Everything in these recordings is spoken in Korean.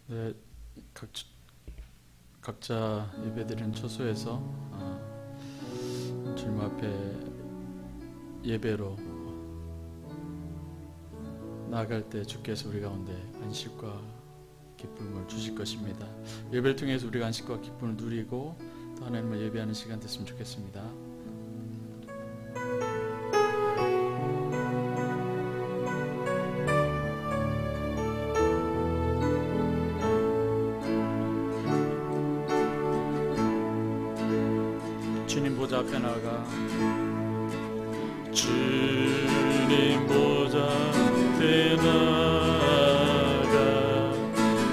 네, 각자 예배드리는 처소에서 주님 앞에 예배로 나아갈 때 주께서 우리 가운데 안식과 기쁨을 주실 것입니다. 예배를 통해서 우리가 안식과 기쁨을 누리고 또 하나님을 예배하는 시간 됐으면 좋겠습니다. 주님 보좌 앞에 나가 주님 보좌 앞에 나가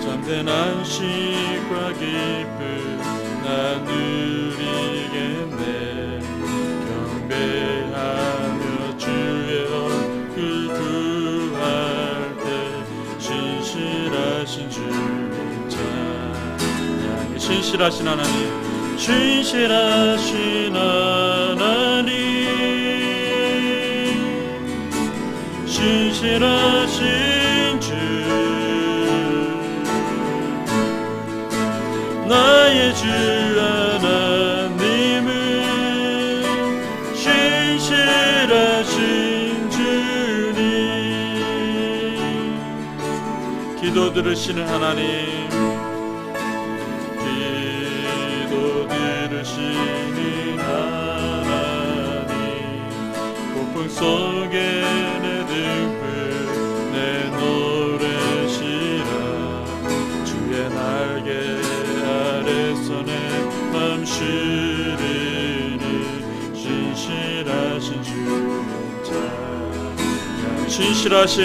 참된 안식과 기쁨 나 누리겠네. 경배하며 주의 얼굴 구할 때 신실하신 주님 찬양해. 신실하신 하나님, 신실하신 하나님, 신실하신 주, 나의 주 하나님은 신실하신 주님. 기도 들으시는 하나님, 들으시는 하나님, 폭풍 속에 내 등불 내노래시라. 주의 날개 아래서 내 맘 쉬리니 신실하신 주님 찬양. 신실하신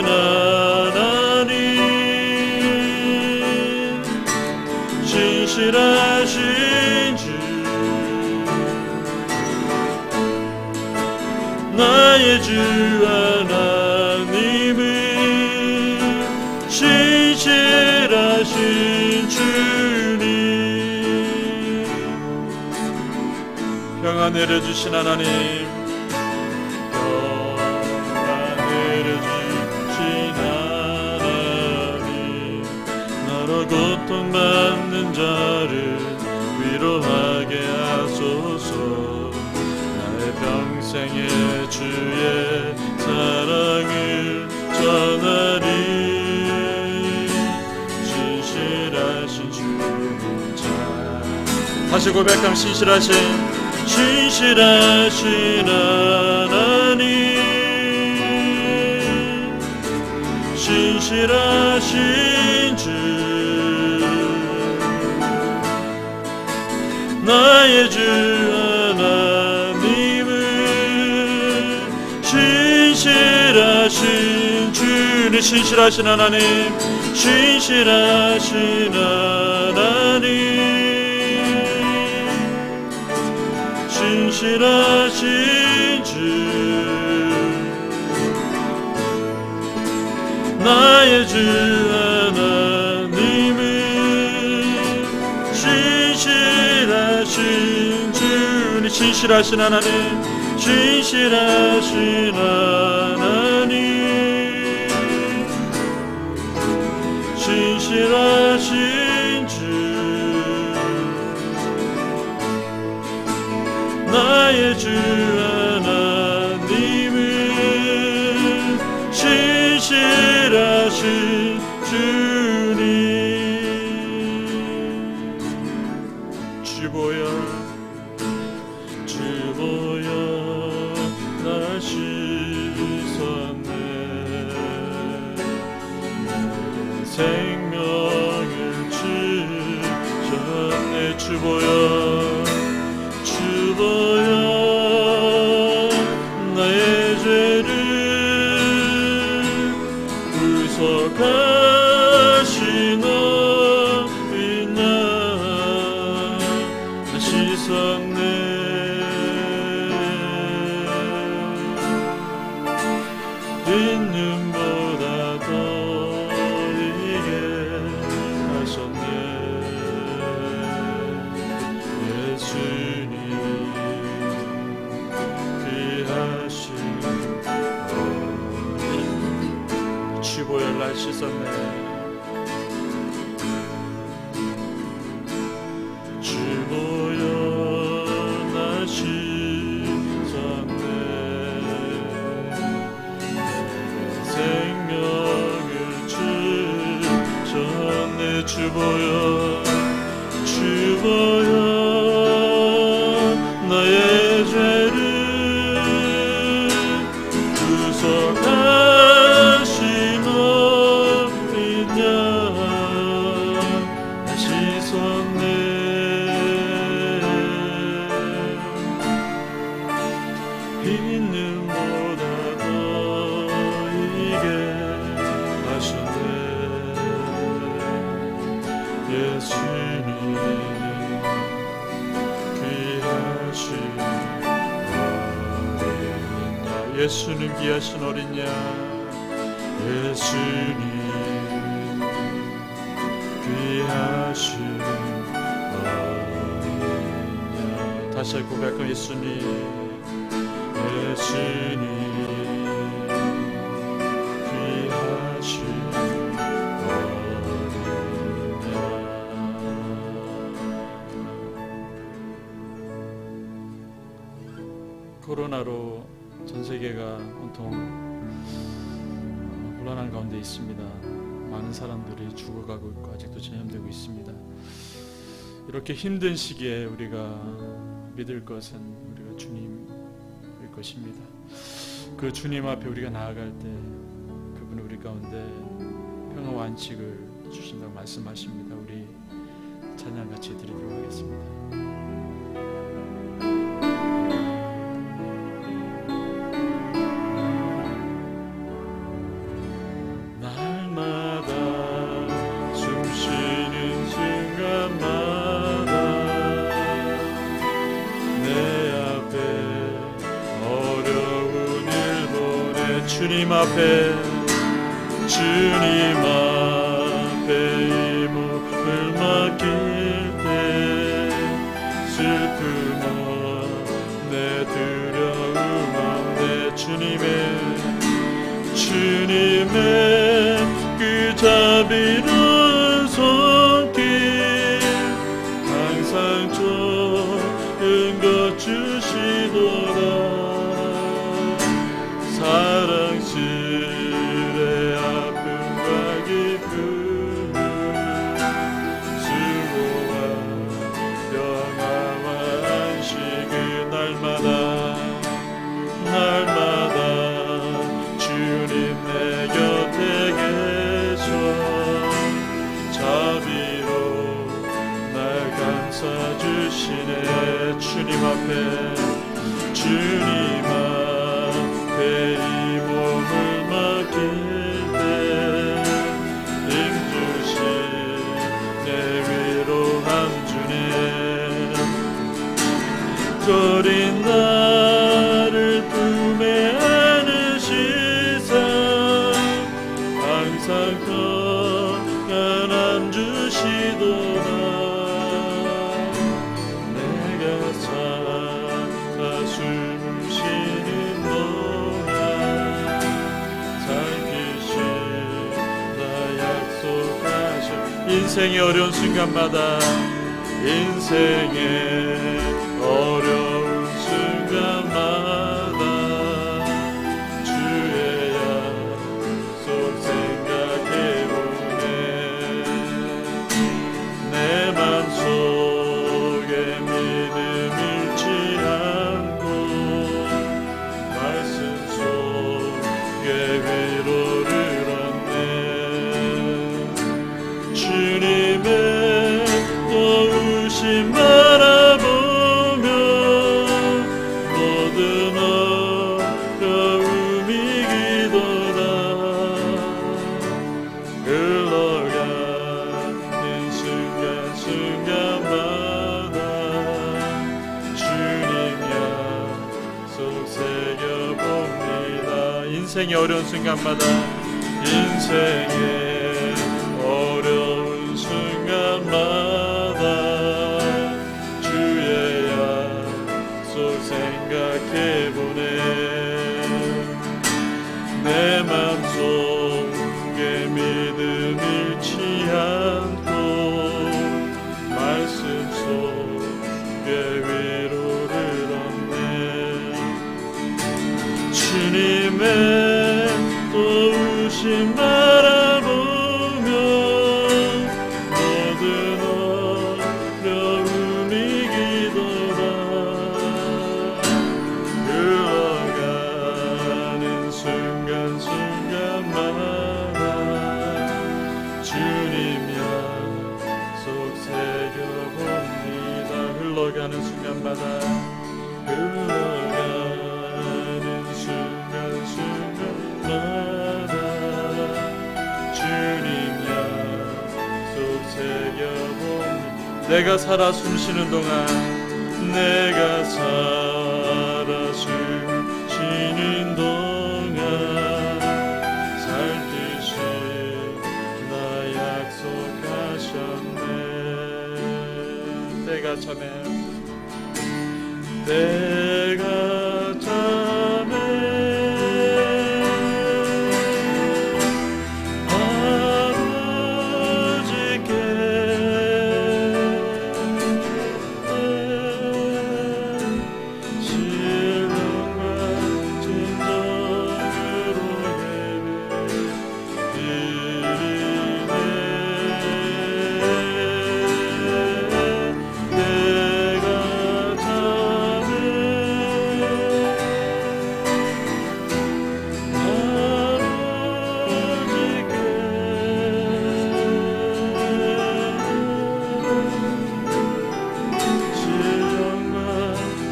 하나님, 신실하신 주, 나의 주 하나님은 신실하신 주님. 평안 내려주신 하나님, 평안 내려주신 하나님, 나로 고통받는 자를 위로하게 하소서. 나의 평생에 주의 사랑을 전하리. 신실하신 주님 찬. 다시 고백함. 신실하신 하나님, 신실하신 주, 나의 주 하나님은 신실하신 주님. 신실하신 하나님, 신실하신 하나님, 신실하신 주, 나의 주 하나님은 신실하신 주님. 신실하신 하나님, 신실하신 하나님, 신실하신 주, 나의 주 하나님은 신실하신 주님. 주보여 나 씻었네. 내 생명을 주셨네. 주보여 나의 죄를 구속하신 어린 양 씻었네. 눈보다 더 이게 하셨네. 예수님 귀하신 주보혈 날 씻었네. 주보혈 날 씻었네. 생명을 주셨네. 주보혈 나의 죄를 구속하신 어린 양 씻었네. 흰눈보다 더 이게 하셨네. 예수님 귀하신 어린 양, 예수님 귀하신 어린 양, 예수님 귀하신 어린 양. 다시 고백하면 예수님, 예수님 귀하신 어린 양. 코로나로 전 세계가 온통 혼란한 가운데 있습니다. 많은 사람들이 죽어가고 있고 아직도 전염되고 있습니다. 이렇게 힘든 시기에 우리가 믿을 것은 우리가 주님일 것입니다. 그 주님 앞에 우리가 나아갈 때 그분은 우리 가운데 평화와 안식을 주신다고 말씀하십니다. 우리 찬양 같이 드리도록 하겠습니다. 주님 앞에 이 몸을 맡길 때 슬픔 없네 두려움 없네. 주님의 그 자비로운 손길 항상 좋은 것 주시도다. 사랑실의 아픔과 기쁨을 수고와 평화와 안식을 날마다 주님 내 곁에 계셔 자비로 날 감싸주시네. 주님 앞에 이 몸을 맡길 때 힘주신 내 위로함 주네. 저린 나를 품에 안으시사 항상 평안함 주시도다. 내가 살아 숨을 쉬는 인생의 어려운 순간마다 주의 약속 생각해보네. 내 맘속에 믿음 잃지 않고 말씀 속에 위로를 얻네. 주님의 도우심 바라보며 모든 어려움이 기도다. 흘러가는 순간순간마다 주님 약속 새겨봅니다. 인생의 어려운 순간마다 어려운 순간마다 주의 약속 생각해보네. 내 맘속에 바라보며 모든 어려움이 기도다 흘러가는 순간순간마다 주님 약속 새겨봅니다. 흘러가는 순간마다 흘러가는 순간순간마다 주님 약속 새겨봅니다. 내가 살아 숨쉬는 동안 내가 살아 숨쉬는 동안 살듯이 나 약속하셨네. 때가 참에 때가 참에 아버지께 신령과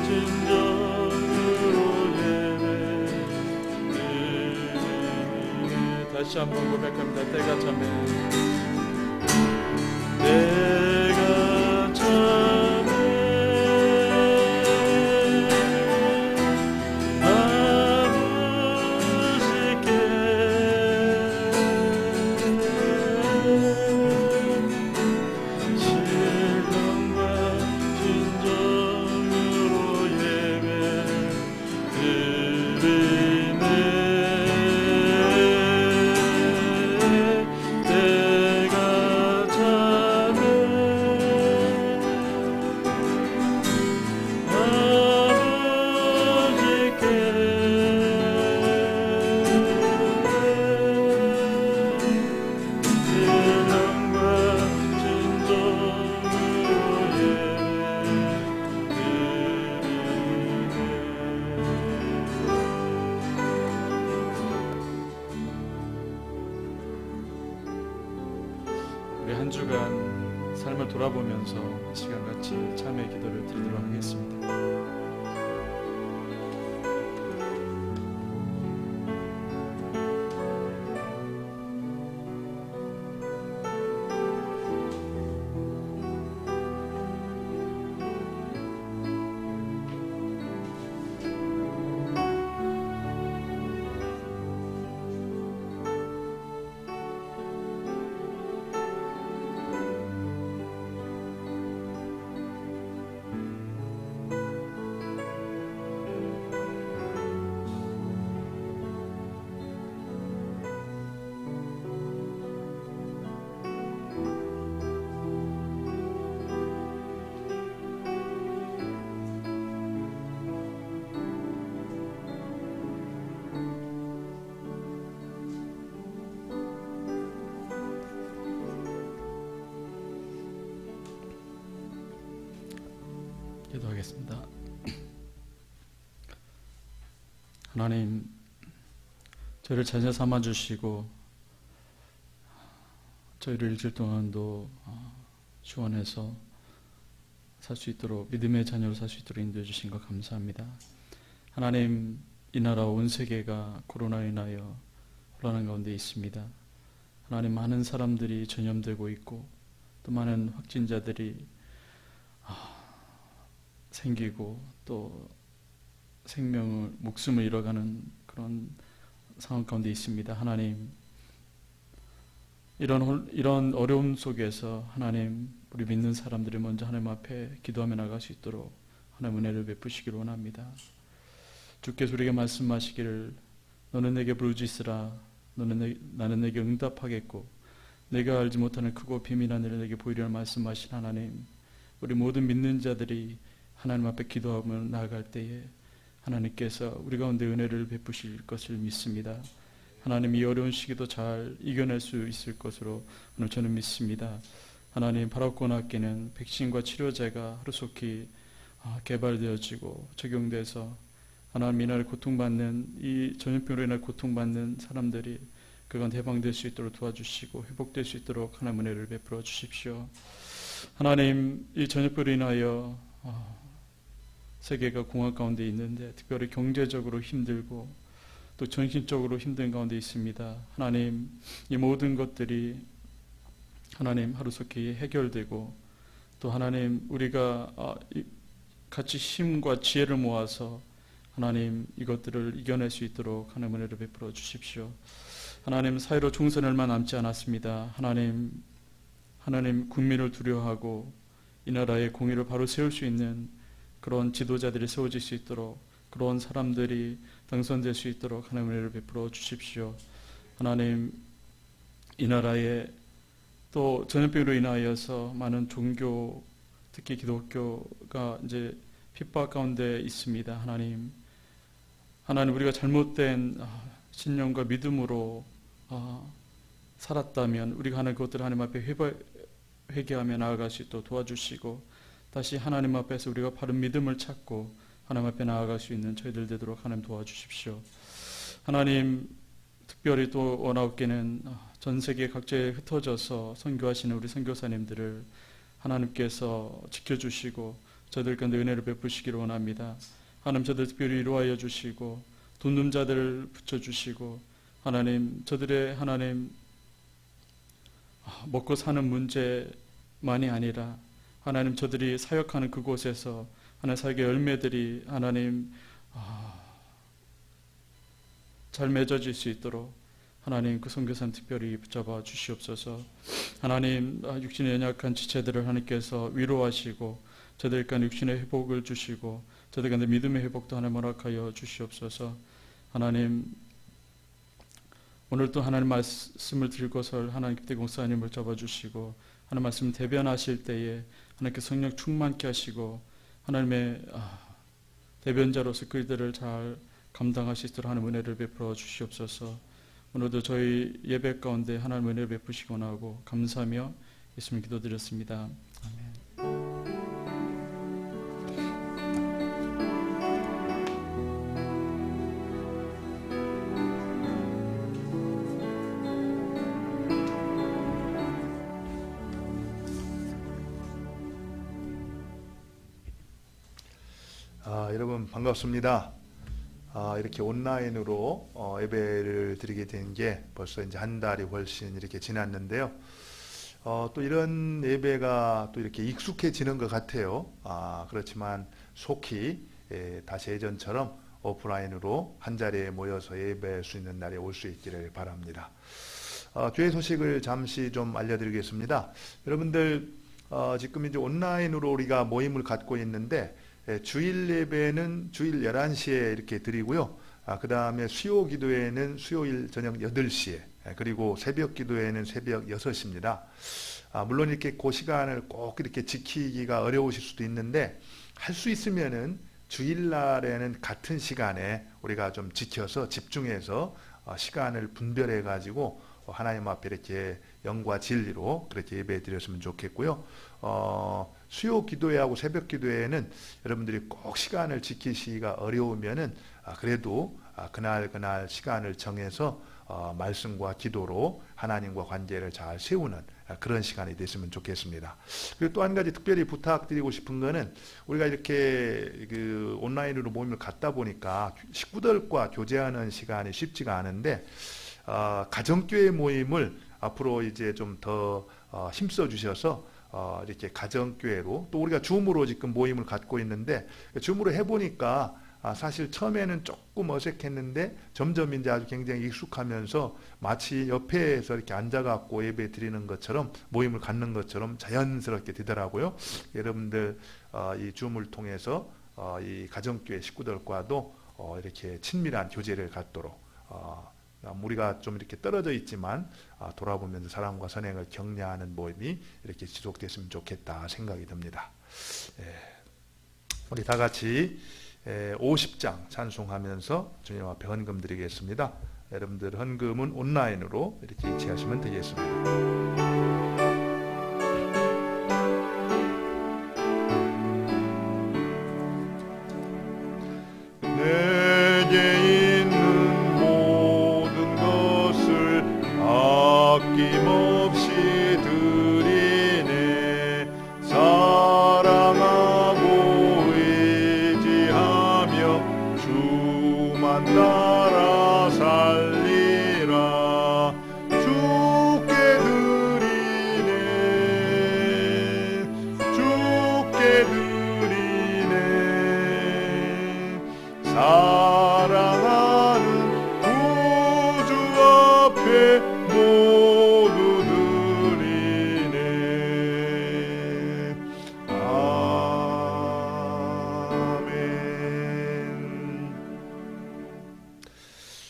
진정으로 예배드리네. 내가 참에 다시 한번 고백합니다. 때가 참에 때가 참에 아버지께 신령과 진정으로 예배드리네. 때가 참에 아버지께 신령과 진정으로 우리 한 주간 삶을 돌아보면서 이 시간 같이 참회 기도를 드리도록 하겠습니다. 기도하겠습니다. 하나님, 저희를 자녀 삼아 주시고 저희를 일주일 동안도 주원해서 살 수 있도록, 믿음의 자녀로 살 수 있도록 인도해 주신 것 감사합니다. 하나님, 이 나라 온 세계가 코로나로 인하여 혼란한 가운데 있습니다. 하나님, 많은 사람들이 전염되고 있고 또 많은 확진자들이 생기고 또 생명을, 목숨을 잃어가는 그런 상황 가운데 있습니다. 하나님, 이런 어려움 속에서 하나님, 우리 믿는 사람들이 먼저 하나님 앞에 기도하며 나갈 수 있도록 하나님 은혜를 베푸시기를 원합니다. 주께서 우리에게 말씀하시기를 너는 내게 부르짖으라 나는 내게 응답하겠고 내가 알지 못하는 크고 비밀한 일을 내게 보이리라 말씀하신 하나님, 우리 모든 믿는 자들이 하나님 앞에 기도하며 나아갈 때에 하나님께서 우리 가운데 은혜를 베푸실 것을 믿습니다. 하나님 이 어려운 시기도 잘 이겨낼 수 있을 것으로 오늘 저는 믿습니다. 하나님 바라고나께는 백신과 치료제가 하루속히 개발되어지고 적용돼서 하나님 이날 고통받는 이 전염병으로 인해 고통받는 사람들이 그간 해방될 수 있도록 도와주시고 회복될 수 있도록 하나님 은혜를 베풀어 주십시오. 하나님 이 전염병으로 인하여 세계가 공황 가운데 있는데 특별히 경제적으로 힘들고 또 정신적으로 힘든 가운데 있습니다. 하나님 이 모든 것들이 하나님 하루속히 해결되고 또 하나님 우리가 같이 힘과 지혜를 모아서 하나님 이것들을 이겨낼 수 있도록 하나님 은혜를 베풀어 주십시오. 하나님 사회로 총선 얼마 남지 않았습니다. 하나님 국민을 두려워하고 이 나라의 공의를 바로 세울 수 있는 그런 지도자들이 세워질 수 있도록 그런 사람들이 당선될 수 있도록 하나님 은혜를 베풀어 주십시오. 하나님 이 나라에 또 전염병으로 인하여서 많은 종교 특히 기독교가 이제 핍박 가운데 있습니다. 하나님 우리가 잘못된 신념과 믿음으로 살았다면 우리가 하는 것들을 하나님 앞에 회개하며 나아갈 수 있도록 도와주시고 다시 하나님 앞에서 우리가 바른 믿음을 찾고 하나님 앞에 나아갈 수 있는 저희들 되도록 하나님 도와주십시오. 하나님 특별히 또 원하옵게는 전 세계 각지에 흩어져서 선교하시는 우리 선교사님들을 하나님께서 지켜주시고 저들 가운데 은혜를 베푸시기를 원합니다. 하나님 저들 특별히 위로하여 주시고 돕는 자들을 붙여주시고 하나님 저들의 하나님 먹고 사는 문제만이 아니라 하나님 저들이 사역하는 그곳에서 하나님 사역의 열매들이 하나님 잘 맺어질 수 있도록 하나님 그 선교사님 특별히 붙잡아 주시옵소서. 하나님 육신의 연약한 지체들을 하나님께서 위로하시고 저들 간 육신의 회복을 주시고 저들 간의 믿음의 회복도 하나님 허락하여 주시옵소서. 하나님 오늘 또 하나님 말씀을 들고서 하나님 그때 공사님을 잡아주시고 하나님 말씀 대변하실 때에 하나님께 성령 충만케 하시고 하나님의 대변자로서 그들을 잘 감당할 수 있도록 하나님 은혜를 베풀어 주시옵소서. 오늘도 저희 예배 가운데 하나님 은혜를 베푸시고 나오고 감사하며 예수님 기도드렸습니다. 아멘. 여러분 반갑습니다. 이렇게 온라인으로 예배를 드리게 된 게 벌써 이제 한 달이 훨씬 이렇게 지났는데요. 또 이런 예배가 또 이렇게 익숙해지는 것 같아요. 그렇지만 속히 다시 예전처럼 오프라인으로 한 자리에 모여서 예배할 수 있는 날이 올 수 있기를 바랍니다. 교회 소식을 잠시 좀 알려드리겠습니다. 여러분들 지금 이제 온라인으로 우리가 모임을 갖고 있는데 주일 예배는 주일 11시에 이렇게 드리고요. 그 다음에 수요 기도회는 수요일 저녁 8시에 그리고 새벽 기도회는 새벽 6시입니다. 물론 이렇게 그 시간을 꼭 이렇게 지키기가 어려우실 수도 있는데 할 수 있으면은 주일날에는 같은 시간에 우리가 좀 지켜서 집중해서 시간을 분별해 가지고 하나님 앞에 이렇게 영과 진리로 그렇게 예배 드렸으면 좋겠고요. 수요 기도회하고 새벽 기도회는 여러분들이 꼭 시간을 지키시기가 어려우면은 그래도 그날 시간을 정해서 말씀과 기도로 하나님과 관계를 잘 세우는 그런 시간이 됐으면 좋겠습니다. 그리고 또 한 가지 특별히 부탁드리고 싶은 거는 우리가 이렇게 온라인으로 모임을 갖다 보니까 식구들과 교제하는 시간이 쉽지가 않은데 가정교회 모임을 앞으로 이제 좀 더 힘써 주셔서 이렇게 가정교회로 또 우리가 줌으로 지금 모임을 갖고 있는데 줌으로 해보니까 사실 처음에는 조금 어색했는데 점점 이제 아주 굉장히 익숙하면서 마치 옆에서 이렇게 앉아갖고 예배 드리는 것처럼 모임을 갖는 것처럼 자연스럽게 되더라고요. 여러분들 이 줌을 통해서 이 가정교회 식구들과도 이렇게 친밀한 교제를 갖도록 우리가 좀 이렇게 떨어져 있지만 돌아보면서 사랑과 선행을 격려하는 모임이 이렇게 지속됐으면 좋겠다 생각이 듭니다. 우리 다 같이 50장 찬송하면서 주님 앞에 헌금 드리겠습니다. 여러분들 헌금은 온라인으로 이렇게 이체하시면 되겠습니다. 내게 있는 모든 것을 아낌없이 드리네. 사랑하고 의지하며 주만 따라 살리라. 주께 드리네. 주께 드리네. 사랑하는 구주 앞에 모두 드리네. 아멘.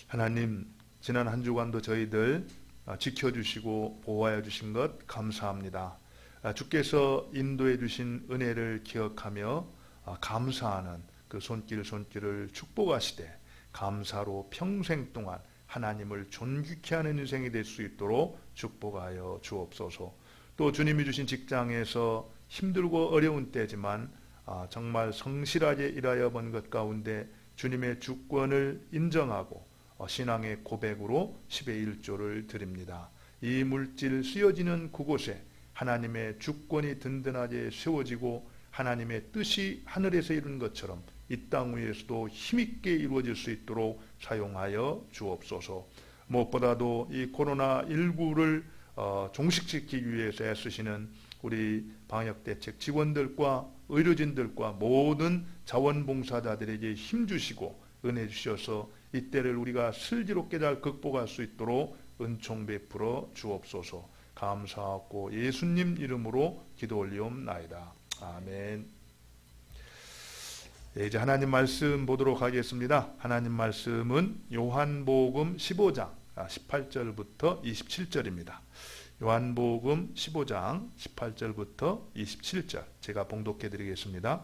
하나님, 지난 한 주간도 저희들 지켜주시고 보호하여 주신 것 감사합니다. 주께서 인도해 주신 은혜를 기억하며 감사하는 그 손길을 축복하시되 감사로 평생 동안 하나님을 존귀케 하는 인생이 될 수 있도록 축복하여 주옵소서. 또 주님이 주신 직장에서 힘들고 어려운 때지만 정말 성실하게 일하여 본 것 가운데 주님의 주권을 인정하고 신앙의 고백으로 10의 1조를 드립니다. 이 물질 쓰여지는 그곳에 하나님의 주권이 든든하게 세워지고 하나님의 뜻이 하늘에서 이룬 것처럼 이 땅 위에서도 힘있게 이루어질 수 있도록 사용하여 주옵소서. 무엇보다도 이 코로나19를 종식시키기 위해서 애쓰시는 우리 방역대책 직원들과 의료진들과 모든 자원봉사자들에게 힘주시고 은혜 주셔서 이때를 우리가 슬기롭게 잘 극복할 수 있도록 은총 베풀어 주옵소서. 감사하고 예수님 이름으로 기도 올리옵나이다. 아멘. 이제 하나님 말씀 보도록 하겠습니다. 하나님 말씀은 요한복음 15장 18절부터 27절입니다. 요한복음 15장 18절부터 27절 제가 봉독해 드리겠습니다.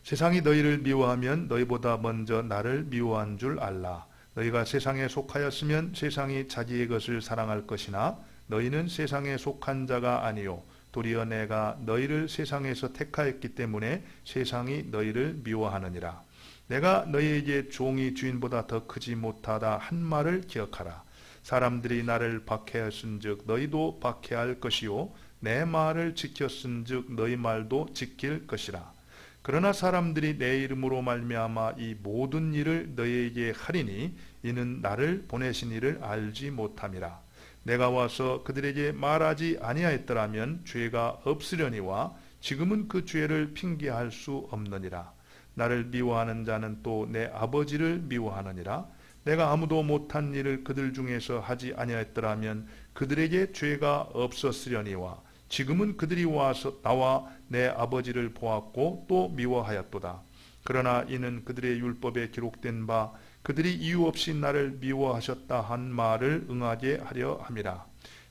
세상이 너희를 미워하면 너희보다 먼저 나를 미워한 줄 알라. 너희가 세상에 속하였으면 세상이 자기의 것을 사랑할 것이나 너희는 세상에 속한 자가 아니요 도리어 내가 너희를 세상에서 택하였기 때문에 세상이 너희를 미워하느니라. 내가 너희에게 종이 주인보다 더 크지 못하다 한 말을 기억하라. 사람들이 나를 박해하였은즉 너희도 박해할 것이요 내 말을 지켰은즉 너희 말도 지킬 것이라. 그러나 사람들이 내 이름으로 말미암아 이 모든 일을 너희에게 하리니 이는 나를 보내신 이를 알지 못함이라. 내가 와서 그들에게 말하지 아니하였더라면 죄가 없으려니와 지금은 그 죄를 핑계할 수 없느니라. 나를 미워하는 자는 또 내 아버지를 미워하느니라. 내가 아무도 못한 일을 그들 중에서 하지 아니하였더라면 그들에게 죄가 없었으려니와 지금은 그들이 와서 나와 내 아버지를 보았고 또 미워하였도다. 그러나 이는 그들의 율법에 기록된 바 그들이 이유 없이 나를 미워하셨다 한 말을 응하게 하려 함이라.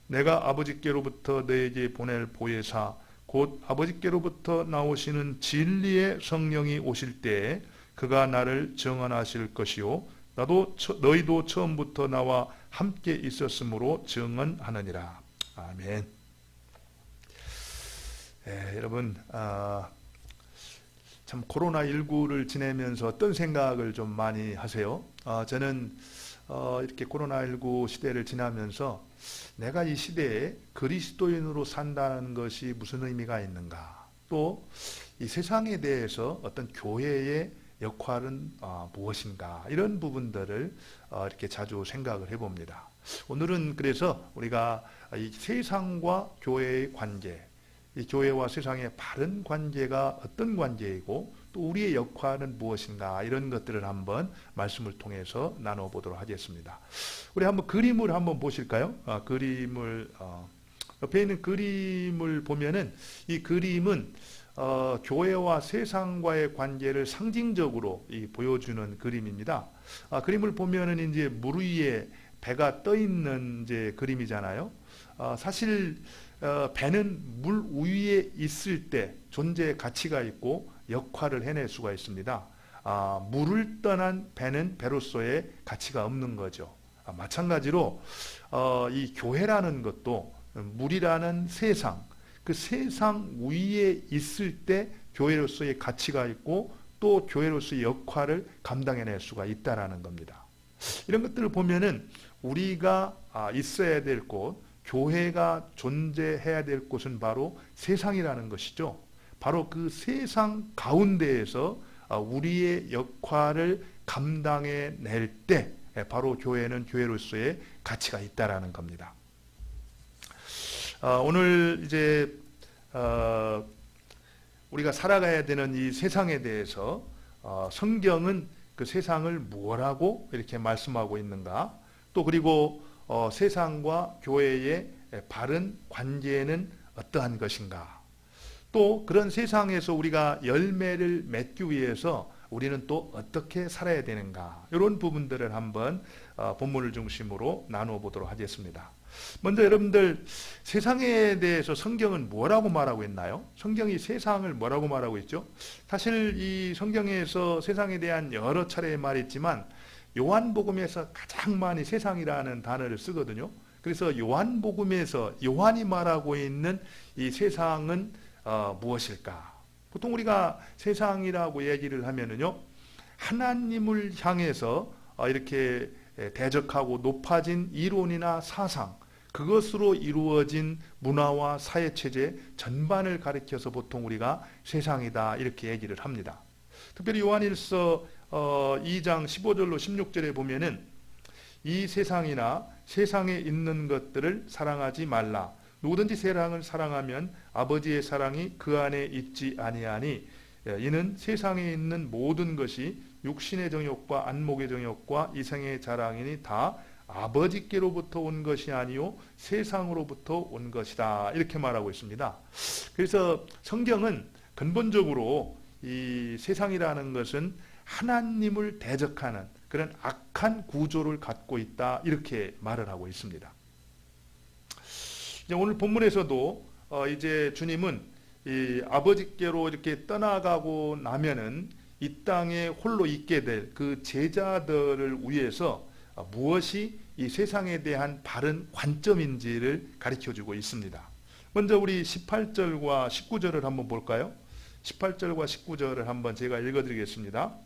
내가 아버지께로부터 너에게 보낼 보혜사 곧 아버지께로부터 나오시는 진리의 성령이 오실 때에 그가 나를 증언하실 것이요 나도 너희도 처음부터 나와 함께 있었으므로 증언하느니라. 아멘. 여러분 참 코로나19를 지내면서 어떤 생각을 좀 많이 하세요? 저는 이렇게 코로나19 시대를 지나면서 내가 이 시대에 그리스도인으로 산다는 것이 무슨 의미가 있는가? 또 이 세상에 대해서 어떤 교회의 역할은 무엇인가? 이런 부분들을 이렇게 자주 생각을 해봅니다. 오늘은 그래서 우리가 이 세상과 교회의 관계, 이 교회와 세상의 바른 관계가 어떤 관계이고 또 우리의 역할은 무엇인가 이런 것들을 한번 말씀을 통해서 나눠보도록 하겠습니다. 우리 한번 그림을 한번 보실까요? 그림을 옆에 있는 그림을 보면은 이 그림은 교회와 세상과의 관계를 상징적으로 보여주는 그림입니다. 그림을 보면은 이제 물 위에 배가 떠 있는 이제 그림이잖아요. 사실 배는 물 위에 있을 때 존재의 가치가 있고 역할을 해낼 수가 있습니다. 물을 떠난 배는 배로서의 가치가 없는 거죠. 마찬가지로 이 교회라는 것도 물이라는 세상, 그 세상 위에 있을 때 교회로서의 가치가 있고 또 교회로서의 역할을 감당해낼 수가 있다라는 겁니다. 이런 것들을 보면은 우리가 있어야 될 곳, 교회가 존재해야 될 곳은 바로 세상이라는 것이죠. 바로 그 세상 가운데에서 우리의 역할을 감당해낼 때 바로 교회는 교회로서의 가치가 있다라는 겁니다. 오늘 이제 우리가 살아가야 되는 이 세상에 대해서 성경은 그 세상을 뭐라고 이렇게 말씀하고 있는가? 또 그리고 세상과 교회의 바른 관계는 어떠한 것인가? 또 그런 세상에서 우리가 열매를 맺기 위해서 우리는 또 어떻게 살아야 되는가? 이런 부분들을 한번 본문을 중심으로 나누어 보도록 하겠습니다. 먼저 여러분들, 세상에 대해서 성경은 뭐라고 말하고 있나요? 성경이 세상을 뭐라고 말하고 있죠? 사실 이 성경에서 세상에 대한 여러 차례 말했지만 요한복음에서 가장 많이 세상이라는 단어를 쓰거든요. 그래서 요한복음에서 요한이 말하고 있는 이 세상은 무엇일까? 보통 우리가 세상이라고 얘기를 하면은요, 하나님을 향해서 이렇게 대적하고 높아진 이론이나 사상, 그것으로 이루어진 문화와 사회체제 전반을 가리켜서 보통 우리가 세상이다 이렇게 얘기를 합니다. 특별히 요한일서 2장 15절로 16절에 보면은 이 세상이나 세상에 있는 것들을 사랑하지 말라. 누구든지 세상을 사랑하면 아버지의 사랑이 그 안에 있지 아니하니 이는 세상에 있는 모든 것이 육신의 정욕과 안목의 정욕과 이생의 자랑이니 다 아버지께로부터 온 것이 아니요 세상으로부터 온 것이다 이렇게 말하고 있습니다. 그래서 성경은 근본적으로 이 세상이라는 것은 하나님을 대적하는 그런 악한 구조를 갖고 있다 이렇게 말을 하고 있습니다. 오늘 본문에서도 이제 주님은 이 아버지께로 이렇게 떠나가고 나면은 이 땅에 홀로 있게 될 그 제자들을 위해서 무엇이 이 세상에 대한 바른 관점인지를 가르쳐주고 있습니다. 먼저 우리 18절과 19절을 한번 볼까요? 18절과 19절을 한번 제가 읽어드리겠습니다.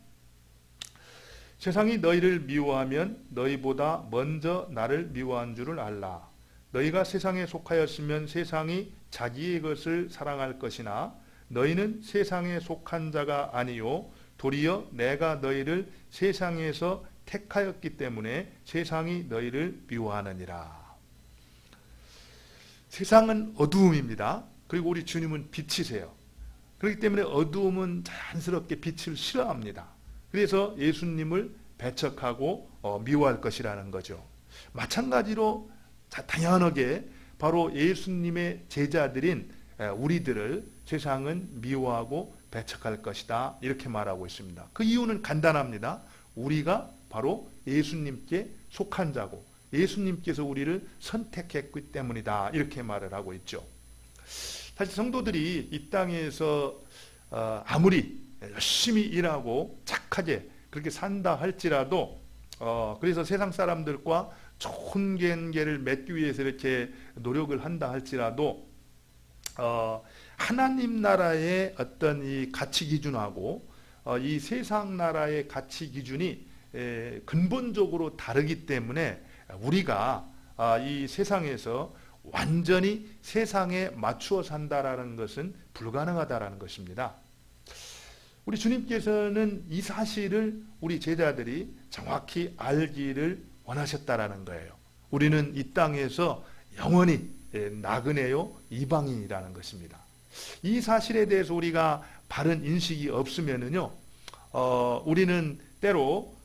세상이 너희를 미워하면 너희보다 먼저 나를 미워한 줄을 알라. 너희가 세상에 속하였으면 세상이 자기의 것을 사랑할 것이나 너희는 세상에 속한 자가 아니요 도리어 내가 너희를 세상에서 택하였기 때문에 세상이 너희를 미워하느니라. 세상은 어두움입니다. 그리고 우리 주님은 빛이세요. 그렇기 때문에 어두움은 자연스럽게 빛을 싫어합니다. 그래서 예수님을 배척하고 미워할 것이라는 거죠. 마찬가지로 당연하게 바로 예수님의 제자들인 우리들을 세상은 미워하고 배척할 것이다 이렇게 말하고 있습니다. 그 이유는 간단합니다. 우리가 바로 예수님께 속한 자고 예수님께서 우리를 선택했기 때문이다 이렇게 말을 하고 있죠. 사실 성도들이 이 땅에서 아무리 열심히 일하고 착하게 그렇게 산다 할지라도 그래서 세상 사람들과 좋은 관계를 맺기 위해서 이렇게 노력을 한다 할지라도 하나님 나라의 어떤 이 가치 기준하고 이 세상 나라의 가치 기준이 근본적으로 다르기 때문에 우리가 이 세상에서 완전히 세상에 맞추어 산다라는 것은 불가능하다라는 것입니다. 우리 주님께서는 이 사실을 우리 제자들이 정확히 알기를 원하셨다라는 거예요. 우리는 이 땅에서 영원히 나그네요 이방인이라는 것입니다. 이 사실에 대해서 우리가 바른 인식이 없으면은요, 우리는 때로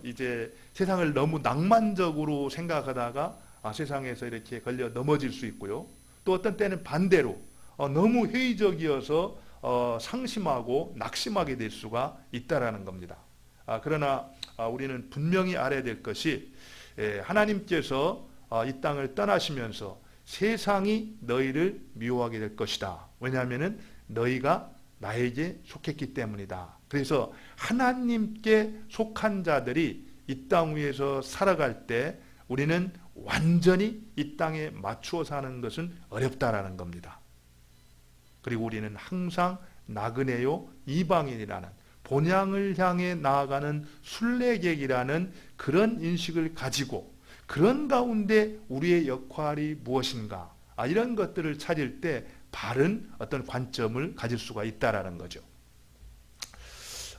이제 세상을 너무 낭만적으로 생각하다가 세상에서 이렇게 걸려 넘어질 수 있고요. 또 어떤 때는 반대로 너무 회의적이어서 상심하고 낙심하게 될 수가 있다라는 겁니다. 그러나 우리는 분명히 알아야 될 것이 하나님께서 이 땅을 떠나시면서 세상이 너희를 미워하게 될 것이다. 왜냐하면 너희가 나에게 속했기 때문이다. 그래서 하나님께 속한 자들이 이 땅 위에서 살아갈 때 우리는 완전히 이 땅에 맞추어 사는 것은 어렵다라는 겁니다. 그리고 우리는 항상 나그네요 이방인이라는 본향을 향해 나아가는 순례객이라는 그런 인식을 가지고 그런 가운데 우리의 역할이 무엇인가, 이런 것들을 찾을 때 바른 어떤 관점을 가질 수가 있다라는 거죠.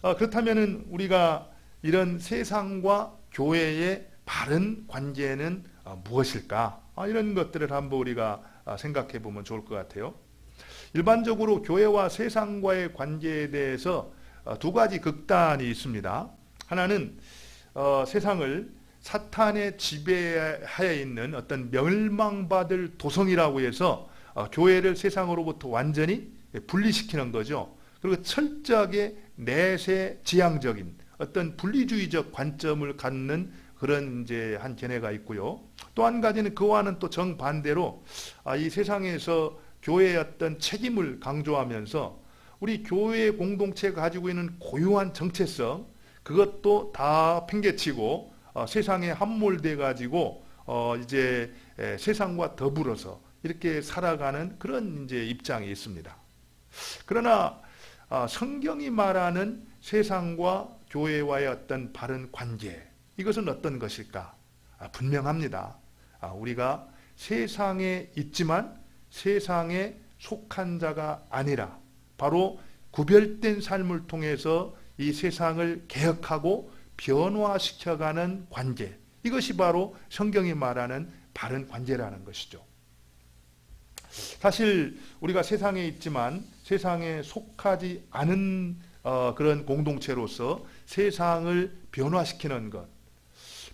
그렇다면 우리가 이런 세상과 교회의 바른 관계는 무엇일까? 이런 것들을 한번 우리가 생각해 보면 좋을 것 같아요. 일반적으로 교회와 세상과의 관계에 대해서 두 가지 극단이 있습니다. 하나는 세상을 사탄의 지배하에 있는 어떤 멸망받을 도성이라고 해서 교회를 세상으로부터 완전히 분리시키는 거죠. 그리고 철저하게 내세 지향적인 어떤 분리주의적 관점을 갖는 그런 이제 한 견해가 있고요. 또 한 가지는 그와는 또 정반대로 이 세상에서 교회의 어떤 책임을 강조하면서 우리 교회 공동체가 가지고 있는 고유한 정체성, 그것도 다 팽개치고 세상에 함몰돼 가지고 이제 세상과 더불어서 이렇게 살아가는 그런 이제 입장이 있습니다. 그러나 성경이 말하는 세상과 교회와의 어떤 바른 관계, 이것은 어떤 것일까? 분명합니다. 우리가 세상에 있지만 세상에 속한 자가 아니라 바로 구별된 삶을 통해서 이 세상을 개혁하고 변화시켜가는 관계, 이것이 바로 성경이 말하는 바른 관계라는 것이죠. 사실 우리가 세상에 있지만 세상에 속하지 않은 그런 공동체로서 세상을 변화시키는 것,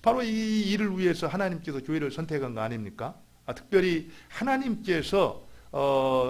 바로 이 일을 위해서 하나님께서 교회를 선택한 거 아닙니까? 특별히 하나님께서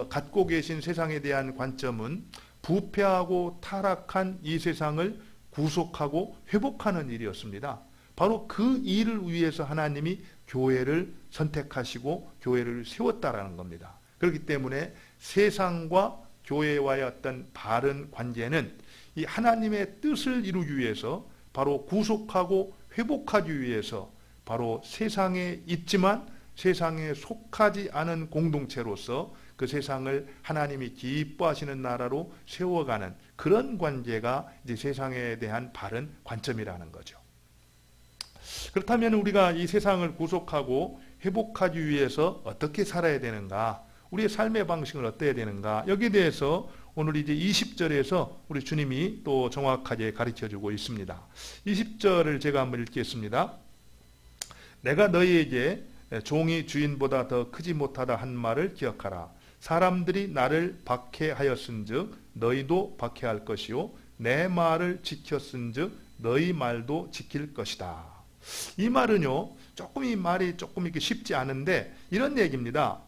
갖고 계신 세상에 대한 관점은 부패하고 타락한 이 세상을 구속하고 회복하는 일이었습니다. 바로 그 일을 위해서 하나님이 교회를 선택하시고 교회를 세웠다라는 겁니다. 그렇기 때문에 세상과 교회와의 어떤 바른 관계는 이 하나님의 뜻을 이루기 위해서, 바로 구속하고 회복하기 위해서, 바로 세상에 있지만 세상에 속하지 않은 공동체로서 그 세상을 하나님이 기뻐하시는 나라로 세워가는 그런 관계가 이제 세상에 대한 바른 관점이라는 거죠. 그렇다면 우리가 이 세상을 구속하고 회복하기 위해서 어떻게 살아야 되는가? 우리의 삶의 방식은 어때야 되는가? 여기에 대해서 오늘 이제 20절에서 우리 주님이 또 정확하게 가르쳐주고 있습니다. 20절을 제가 한번 읽겠습니다. 내가 너희에게 종이 주인보다 더 크지 못하다 한 말을 기억하라. 사람들이 나를 박해하였은즉 너희도 박해할 것이요 내 말을 지켰은즉 너희 말도 지킬 것이다. 이 말은요, 이 말이 조금 이렇게 쉽지 않은데 이런 얘기입니다.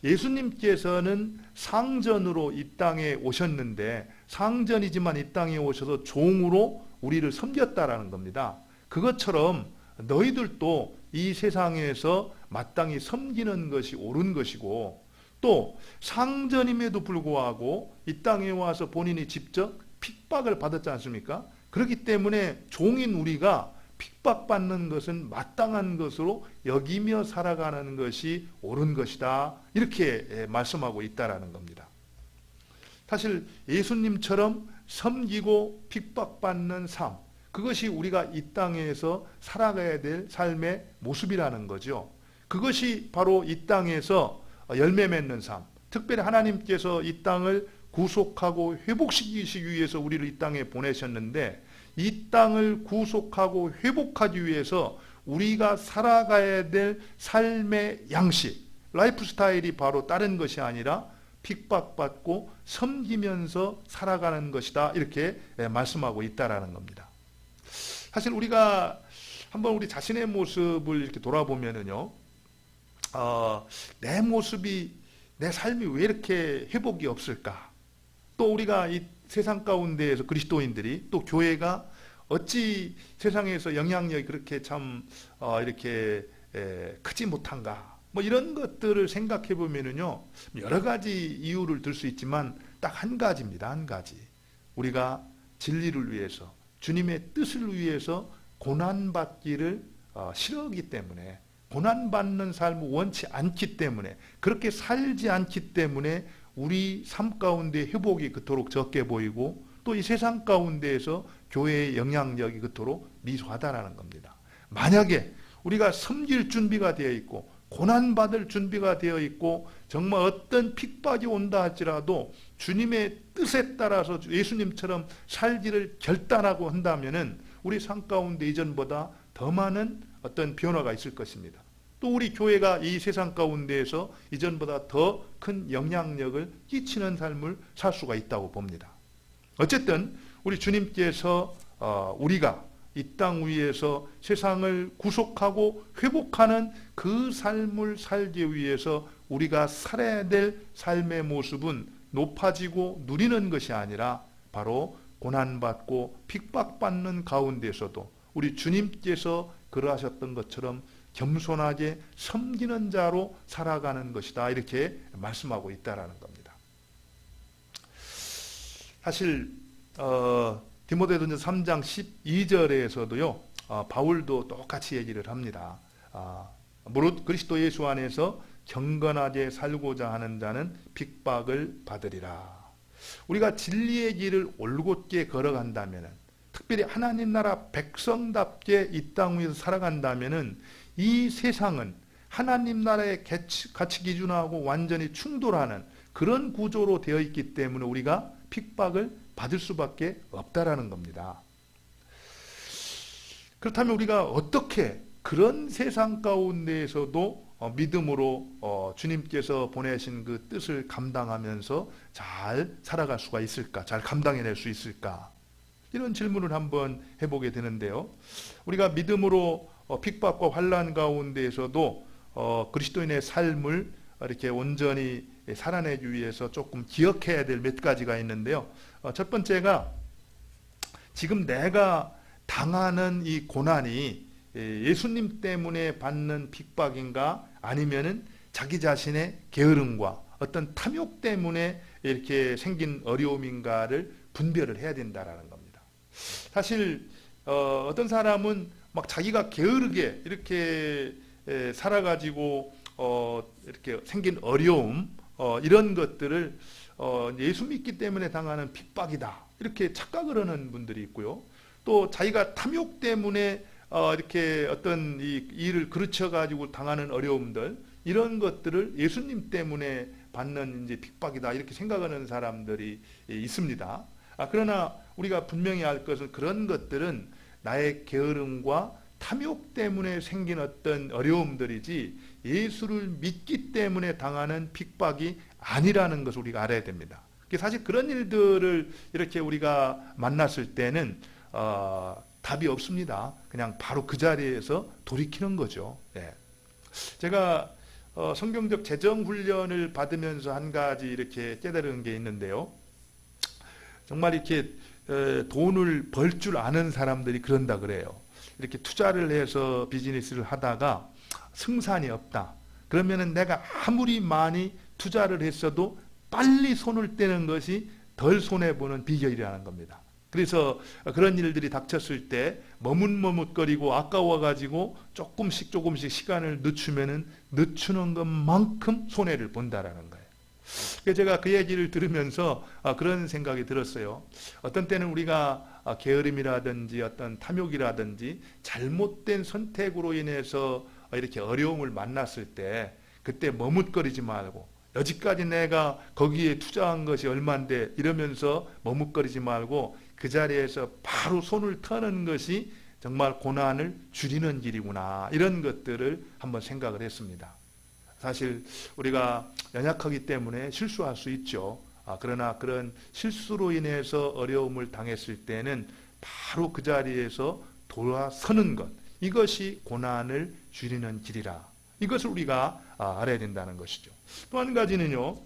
예수님께서는 상전으로 이 땅에 오셨는데, 상전이지만 이 땅에 오셔서 종으로 우리를 섬겼다라는 겁니다. 그것처럼 너희들도 이 세상에서 마땅히 섬기는 것이 옳은 것이고, 또 상전임에도 불구하고 이 땅에 와서 본인이 직접 핍박을 받았지 않습니까? 그렇기 때문에 종인 우리가 핍박받는 것은 마땅한 것으로 여기며 살아가는 것이 옳은 것이다, 이렇게 말씀하고 있다라는 겁니다. 사실 예수님처럼 섬기고 핍박받는 삶, 그것이 우리가 이 땅에서 살아가야 될 삶의 모습이라는 거죠. 그것이 바로 이 땅에서 열매 맺는 삶, 특별히 하나님께서 이 땅을 구속하고 회복시키시기 위해서 우리를 이 땅에 보내셨는데, 이 땅을 구속하고 회복하기 위해서 우리가 살아가야 될 삶의 양식, 라이프 스타일이 바로 다른 것이 아니라 핍박받고 섬기면서 살아가는 것이다, 이렇게 말씀하고 있다라는 겁니다. 사실 우리가 한번 우리 자신의 모습을 이렇게 돌아보면은요, 내 모습이, 내 삶이 왜 이렇게 회복이 없을까? 또 우리가 이 세상 가운데에서 그리스도인들이, 또 교회가 어찌 세상에서 영향력이 그렇게 참 이렇게 크지 못한가? 뭐 이런 것들을 생각해 보면은요, 여러 가지 이유를 들 수 있지만 딱 한 가지입니다. 한 가지. 우리가 진리를 위해서, 주님의 뜻을 위해서 고난받기를 싫어하기 때문에, 고난받는 삶을 원치 않기 때문에, 그렇게 살지 않기 때문에 우리 삶 가운데 회복이 그토록 적게 보이고, 또 이 세상 가운데에서 교회의 영향력이 그토록 미소하다라는 겁니다. 만약에 우리가 섬길 준비가 되어 있고 고난받을 준비가 되어 있고 정말 어떤 핍박이 온다 할지라도 주님의 뜻에 따라서 예수님처럼 살기를 결단하고 한다면은 우리 삶 가운데 이전보다 더 많은 어떤 변화가 있을 것입니다. 또 우리 교회가 이 세상 가운데에서 이전보다 더 큰 영향력을 끼치는 삶을 살 수가 있다고 봅니다. 어쨌든 우리 주님께서 우리가 이 땅 위에서 세상을 구속하고 회복하는 그 삶을 살기 위해서 우리가 살아야 될 삶의 모습은 높아지고 누리는 것이 아니라 바로 고난받고 핍박받는 가운데서도 우리 주님께서 그러하셨던 것처럼 겸손하게 섬기는 자로 살아가는 것이다, 이렇게 말씀하고 있다라는 겁니다. 사실 디모데전서 3장 12절에서도요, 바울도 똑같이 얘기를 합니다. 무릇 그리스도 예수 안에서 경건하게 살고자 하는 자는 핍박을 받으리라. 우리가 진리의 길을 올곧게 걸어간다면, 특별히 하나님 나라 백성답게 이 땅 위에서 살아간다면 이 세상은 하나님 나라의 가치 기준하고 완전히 충돌하는 그런 구조로 되어 있기 때문에 우리가 핍박을 받을 수밖에 없다라는 겁니다. 그렇다면 우리가 어떻게 그런 세상 가운데에서도 믿음으로 주님께서 보내신 그 뜻을 감당하면서 잘 살아갈 수가 있을까? 잘 감당해낼 수 있을까? 이런 질문을 한번 해보게 되는데요. 우리가 믿음으로 핍박과 환난 가운데에서도 그리스도인의 삶을 이렇게 온전히 살아내기 위해서 조금 기억해야 될 몇 가지가 있는데요. 첫 번째가 지금 내가 당하는 이 고난이 예수님 때문에 받는 핍박인가, 아니면은 자기 자신의 게으름과 어떤 탐욕 때문에 이렇게 생긴 어려움인가를 분별을 해야 된다라는 겁니다. 사실 어떤 사람은 막 자기가 게으르게 이렇게 살아가지고 이렇게 생긴 어려움, 이런 것들을 예수 믿기 때문에 당하는 핍박이다, 이렇게 착각을 하는 분들이 있고요. 또 자기가 탐욕 때문에 이렇게 어떤 이 일을 그르쳐 가지고 당하는 어려움들, 이런 것들을 예수님 때문에 받는 이제 핍박이다, 이렇게 생각하는 사람들이 있습니다. 그러나 우리가 분명히 알 것은 그런 것들은 나의 게으름과 탐욕 때문에 생긴 어떤 어려움들이지 예수를 믿기 때문에 당하는 핍박이 아니라는 것을 우리가 알아야 됩니다. 사실 그런 일들을 이렇게 우리가 만났을 때는 답이 없습니다. 그냥 바로 그 자리에서 돌이키는 거죠. 예. 제가 성경적 재정 훈련을 받으면서 한 가지 이렇게 깨달은 게 있는데요. 정말 이렇게 돈을 벌 줄 아는 사람들이 그런다 그래요. 이렇게 투자를 해서 비즈니스를 하다가 승산이 없다. 그러면은 내가 아무리 많이 투자를 했어도 빨리 손을 떼는 것이 덜 손해보는 비결이라는 겁니다. 그래서 그런 일들이 닥쳤을 때 머뭇머뭇거리고 아까워가지고 조금씩 시간을 늦추면은 늦추는 것만큼 손해를 본다라는 거예요. 그래서 제가 그 얘기를 들으면서 그런 생각이 들었어요. 어떤 때는 우리가 게으름이라든지 어떤 탐욕이라든지 잘못된 선택으로 인해서 이렇게 어려움을 만났을 때 그때 머뭇거리지 말고, 여지까지 내가 거기에 투자한 것이 얼만데 이러면서 머뭇거리지 말고 그 자리에서 바로 손을 터는 것이 정말 고난을 줄이는 길이구나, 이런 것들을 한번 생각을 했습니다. 사실 우리가 연약하기 때문에 실수할 수 있죠. 그러나 그런 실수로 인해서 어려움을 당했을 때는 바로 그 자리에서 돌아서는 것, 이것이 고난을 줄이는 길이라, 이것을 우리가 알아야 된다는 것이죠. 또 한 가지는요,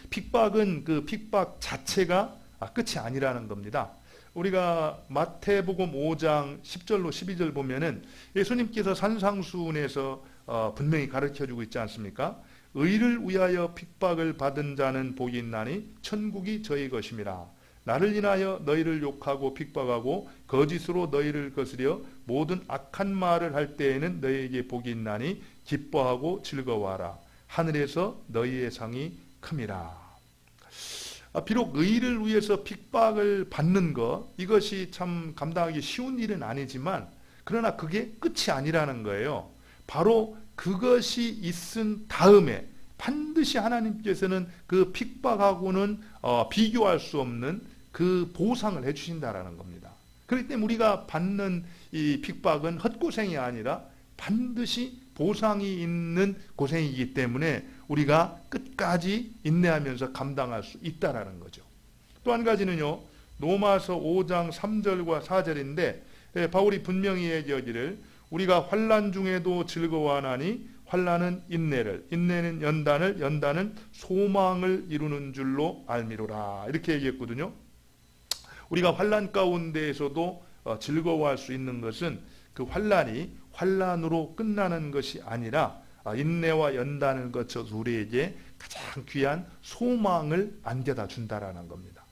핍박은 그 핍박 자체가 끝이 아니라는 겁니다. 우리가 마태복음 5장 10절로 12절 보면은 예수님께서 산상수훈에서 분명히 가르쳐주고 있지 않습니까? 의를 위하여 핍박을 받은 자는 복이 있나니 천국이 저희 것임이라. 나를 인하여 너희를 욕하고 핍박하고 거짓으로 너희를 거스려 모든 악한 말을 할 때에는 너희에게 복이 있나니 기뻐하고 즐거워하라. 하늘에서 너희의 상이 큼이라. 비록 의를 위해서 핍박을 받는 것, 이것이 참 감당하기 쉬운 일은 아니지만 그러나 그게 끝이 아니라는 거예요. 바로 그것이 있은 다음에 반드시 하나님께서는 그 핍박하고는 비교할 수 없는 그 보상을 해주신다라는 겁니다. 그렇기 때문에 우리가 받는 이 핍박은 헛고생이 아니라 반드시 보상이 있는 고생이기 때문에 우리가 끝까지 인내하면서 감당할 수 있다라는 거죠. 또 한 가지는요, 로마서 5장 3절과 4절인데 바울이 분명히 얘기하기를 우리가 환난 중에도 즐거워하나니 환난은 인내를, 인내는 연단을, 연단은 소망을 이루는 줄로 알미로라. 이렇게 얘기했거든요. 우리가 환난 가운데에서도 즐거워할 수 있는 것은 그 환난이 환난으로 끝나는 것이 아니라 인내와 연단을 거쳐서 우리에게 가장 귀한 소망을 안겨다 준다라는 겁니다.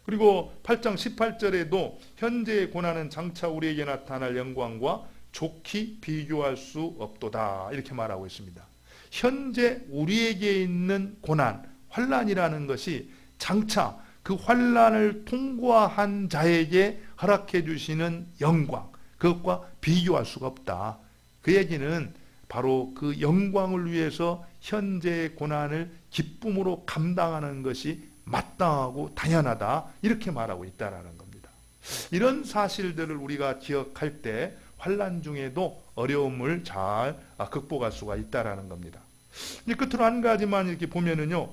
그리고 8장 18절에도 현재의 고난은 장차 우리에게 나타날 영광과 좋게 비교할 수 없도다 이렇게 말하고 있습니다. 현재 우리에게 있는 고난, 환난이라는 것이 장차 그 환난을 통과한 자에게 허락해 주시는 영광, 그것과 비교할 수가 없다. 그 얘기는 바로 그 영광을 위해서 현재의 고난을 기쁨으로 감당하는 것이 마땅하고 당연하다 이렇게 말하고 있다라는 겁니다. 이런 사실들을 우리가 기억할 때 환난 중에도 어려움을 잘 극복할 수가 있다라는 겁니다. 이제 끝으로 한 가지만 이렇게 보면은요,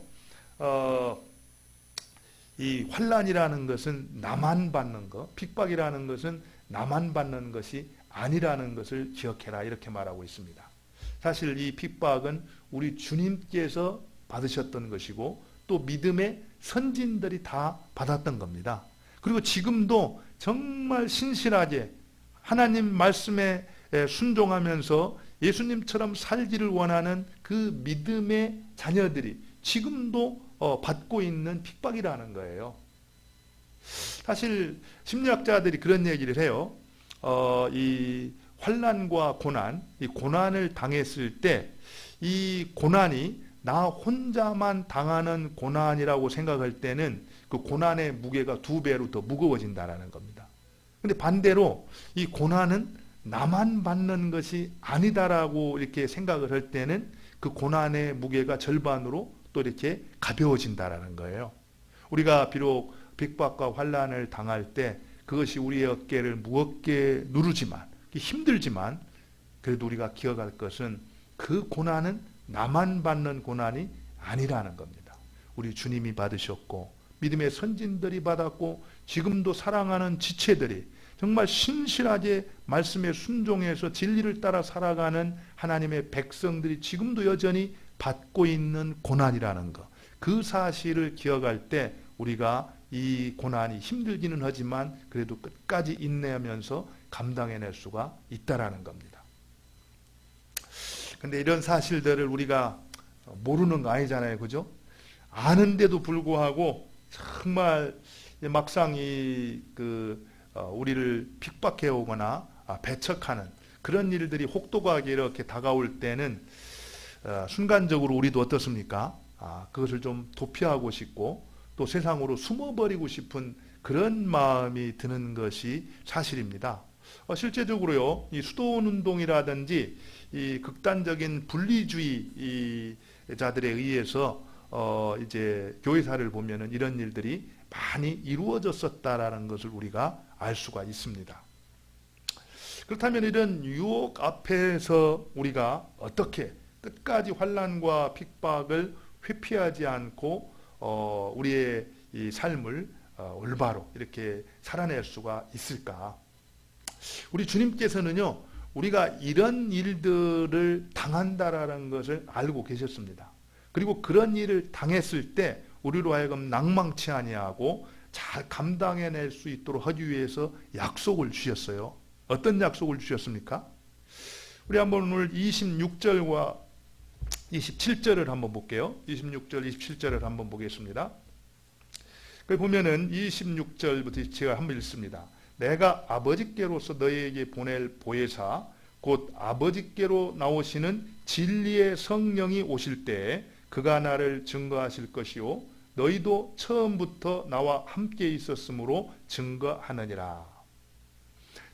이 환난이라는 것은 나만 받는 것, 핍박이라는 것은 나만 받는 것이 아니라는 것을 기억해라 이렇게 말하고 있습니다. 사실 이 핍박은 우리 주님께서 받으셨던 것이고 또 믿음의 선진들이 다 받았던 겁니다. 그리고 지금도 정말 신실하게 하나님 말씀에 순종하면서 예수님처럼 살기를 원하는 그 믿음의 자녀들이 지금도 받고 있는 핍박이라는 거예요. 사실 심리학자들이 그런 얘기를 해요. 이 환난과 고난, 이 고난을 당했을 때 이 고난이 나 혼자만 당하는 고난이라고 생각할 때는 그 고난의 무게가 2배로 더 무거워진다는 겁니다. 근데 반대로 이 고난은 나만 받는 것이 아니다라고 이렇게 생각을 할 때는 그 고난의 무게가 절반으로 또 이렇게 가벼워진다라는 거예요. 우리가 비록 핍박과 환난을 당할 때 그것이 우리의 어깨를 무겁게 누르지만 힘들지만 그래도 우리가 기억할 것은 그 고난은 나만 받는 고난이 아니라는 겁니다. 우리 주님이 받으셨고 믿음의 선진들이 받았고 지금도 사랑하는 지체들이 정말 신실하게 말씀에 순종해서 진리를 따라 살아가는 하나님의 백성들이 지금도 여전히 받고 있는 고난이라는 것, 그 사실을 기억할 때 우리가 이 고난이 힘들기는 하지만 그래도 끝까지 인내하면서 감당해낼 수가 있다라는 겁니다. 근데 이런 사실들을 우리가 모르는 거 아니잖아요, 그죠? 아는데도 불구하고 정말 막상 우리를 핍박해 오거나 배척하는 그런 일들이 혹독하게 이렇게 다가올 때는 순간적으로 우리도 어떻습니까? 그것을 좀 도피하고 싶고 또 세상으로 숨어버리고 싶은 그런 마음이 드는 것이 사실입니다. 실제적으로요, 이 수도원운동이라든지 이 극단적인 분리주의자들에 의해서 이제 교회사를 보면은 이런 일들이 많이 이루어졌었다라는 것을 우리가 알 수가 있습니다. 그렇다면 이런 유혹 앞에서 우리가 어떻게 끝까지 환난과 핍박을 회피하지 않고 우리의 이 삶을 올바로 이렇게 살아낼 수가 있을까? 우리 주님께서는요, 우리가 이런 일들을 당한다라는 것을 알고 계셨습니다. 그리고 그런 일을 당했을 때 우리로 하여금 낭망치 아니하고 잘 감당해낼 수 있도록 하기 위해서 약속을 주셨어요. 어떤 약속을 주셨습니까? 우리 한번 오늘 26절과 27절을 한번 볼게요. 26절, 27절을 한번 보겠습니다. 그 보면은 26절부터 제가 한번 읽습니다. 내가 아버지께로서 너희에게 보낼 보혜사 곧 아버지께로 나오시는 진리의 성령이 오실 때에 그가 나를 증거하실 것이요 너희도 처음부터 나와 함께 있었으므로 증거하느니라.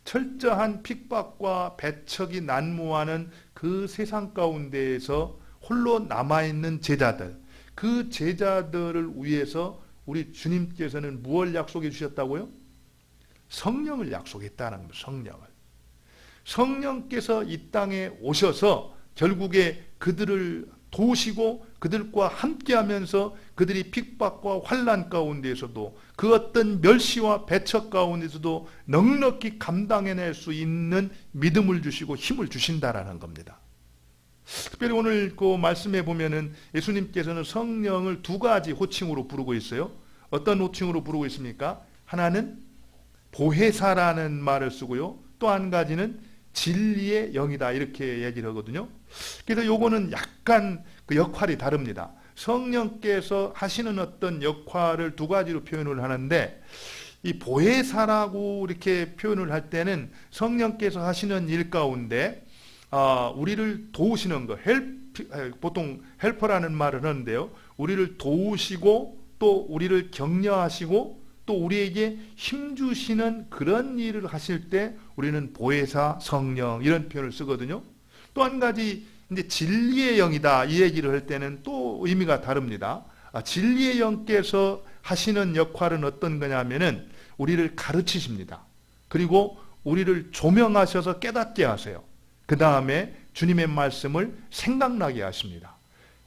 철저한 핍박과 배척이 난무하는 그 세상 가운데에서 홀로 남아있는 제자들, 그 제자들을 위해서 우리 주님께서는 무엇을 약속해 주셨다고요? 성령을 약속했다는 겁니다. 성령을. 성령께서 이 땅에 오셔서 결국에 그들을 도우시고 그들과 함께하면서 그들이 핍박과 환난 가운데에서도 그 어떤 멸시와 배척 가운데서도 넉넉히 감당해낼 수 있는 믿음을 주시고 힘을 주신다라는 겁니다. 특별히 오늘 그 말씀에 보면은 예수님께서는 성령을 두 가지 호칭으로 부르고 있어요. 어떤 호칭으로 부르고 있습니까? 하나는 보혜사라는 말을 쓰고요. 또 한 가지는 진리의 영이다 이렇게 얘기를 하거든요. 그래서 요거는 약간 그 역할이 다릅니다. 성령께서 하시는 어떤 역할을 두 가지로 표현을 하는데 이 보혜사라고 이렇게 표현을 할 때는 성령께서 하시는 일 가운데 우리를 도우시는 거, 보통 헬퍼라는 말을 하는데요. 우리를 도우시고 또 우리를 격려하시고 또 우리에게 힘주시는 그런 일을 하실 때 우리는 보혜사, 성령 이런 표현을 쓰거든요. 또 한 가지 이제 진리의 영이다 이 얘기를 할 때는 또 의미가 다릅니다. 진리의 영께서 하시는 역할은 어떤 거냐면은 우리를 가르치십니다. 그리고 우리를 조명하셔서 깨닫게 하세요. 그 다음에 주님의 말씀을 생각나게 하십니다.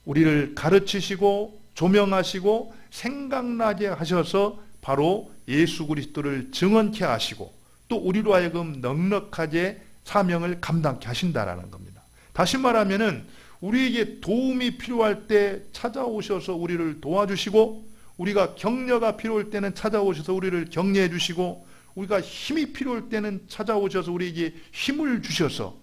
우리를 가르치시고 조명하시고 생각나게 하셔서 바로 예수 그리스도를 증언케 하시고 또 우리로 하여금 넉넉하게 사명을 감당케 하신다라는 겁니다. 다시 말하면은 우리에게 도움이 필요할 때 찾아오셔서 우리를 도와주시고 우리가 격려가 필요할 때는 찾아오셔서 우리를 격려해 주시고 우리가 힘이 필요할 때는 찾아오셔서 우리에게 힘을 주셔서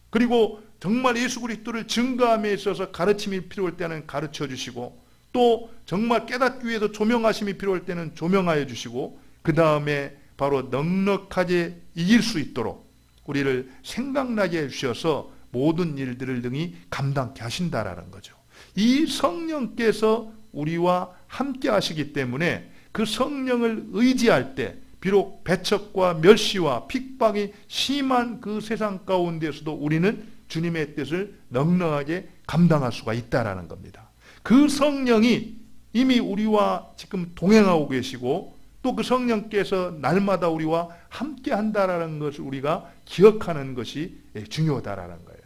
그리고 정말 예수 그리스도를 증거함에 있어서 가르침이 필요할 때는 가르쳐 주시고 또 정말 깨닫기 위해서 조명하심이 필요할 때는 조명하여 주시고 그 다음에 바로 넉넉하게 이길 수 있도록 우리를 생각나게 해주셔서 모든 일들을 능히 감당케 하신다라는 거죠. 이 성령께서 우리와 함께 하시기 때문에 그 성령을 의지할 때 비록 배척과 멸시와 핍박이 심한 그 세상 가운데서도 우리는 주님의 뜻을 넉넉하게 감당할 수가 있다라는 겁니다. 그 성령이 이미 우리와 지금 동행하고 계시고 또 그 성령께서 날마다 우리와 함께 한다라는 것을 우리가 기억하는 것이 중요하다라는 거예요.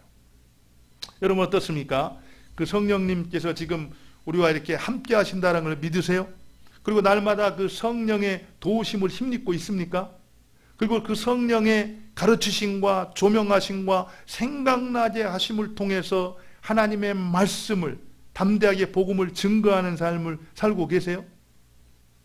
여러분 어떻습니까? 그 성령님께서 지금 우리와 이렇게 함께 하신다는 걸 믿으세요? 그리고 날마다 그 성령의 도우심을 힘입고 있습니까? 그리고 그 성령의 가르치심과 조명하심과 생각나게 하심을 통해서 하나님의 말씀을 담대하게 복음을 증거하는 삶을 살고 계세요?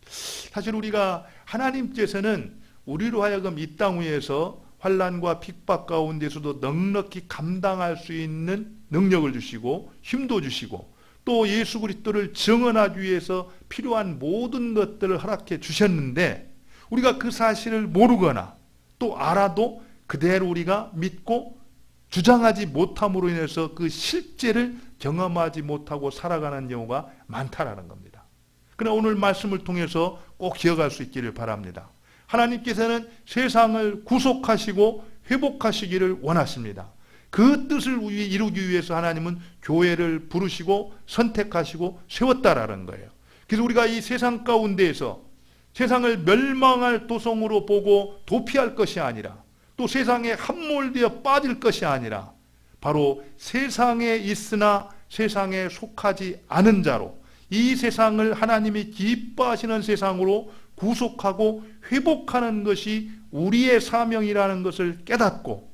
사실 우리가 하나님께서는 우리로 하여금 이 땅 위에서 환난과 핍박 가운데서도 넉넉히 감당할 수 있는 능력을 주시고 힘도 주시고 또 예수 그리스도를 증언하기 위해서 필요한 모든 것들을 허락해 주셨는데 우리가 그 사실을 모르거나 또 알아도 그대로 우리가 믿고 주장하지 못함으로 인해서 그 실제를 경험하지 못하고 살아가는 경우가 많다라는 겁니다. 그러나 오늘 말씀을 통해서 꼭 기억할 수 있기를 바랍니다. 하나님께서는 세상을 구속하시고 회복하시기를 원하십니다. 그 뜻을 이루기 위해서 하나님은 교회를 부르시고 선택하시고 세웠다라는 거예요. 그래서 우리가 이 세상 가운데에서 세상을 멸망할 도성으로 보고 도피할 것이 아니라 또 세상에 함몰되어 빠질 것이 아니라 바로 세상에 있으나 세상에 속하지 않은 자로 이 세상을 하나님이 기뻐하시는 세상으로 구속하고 회복하는 것이 우리의 사명이라는 것을 깨닫고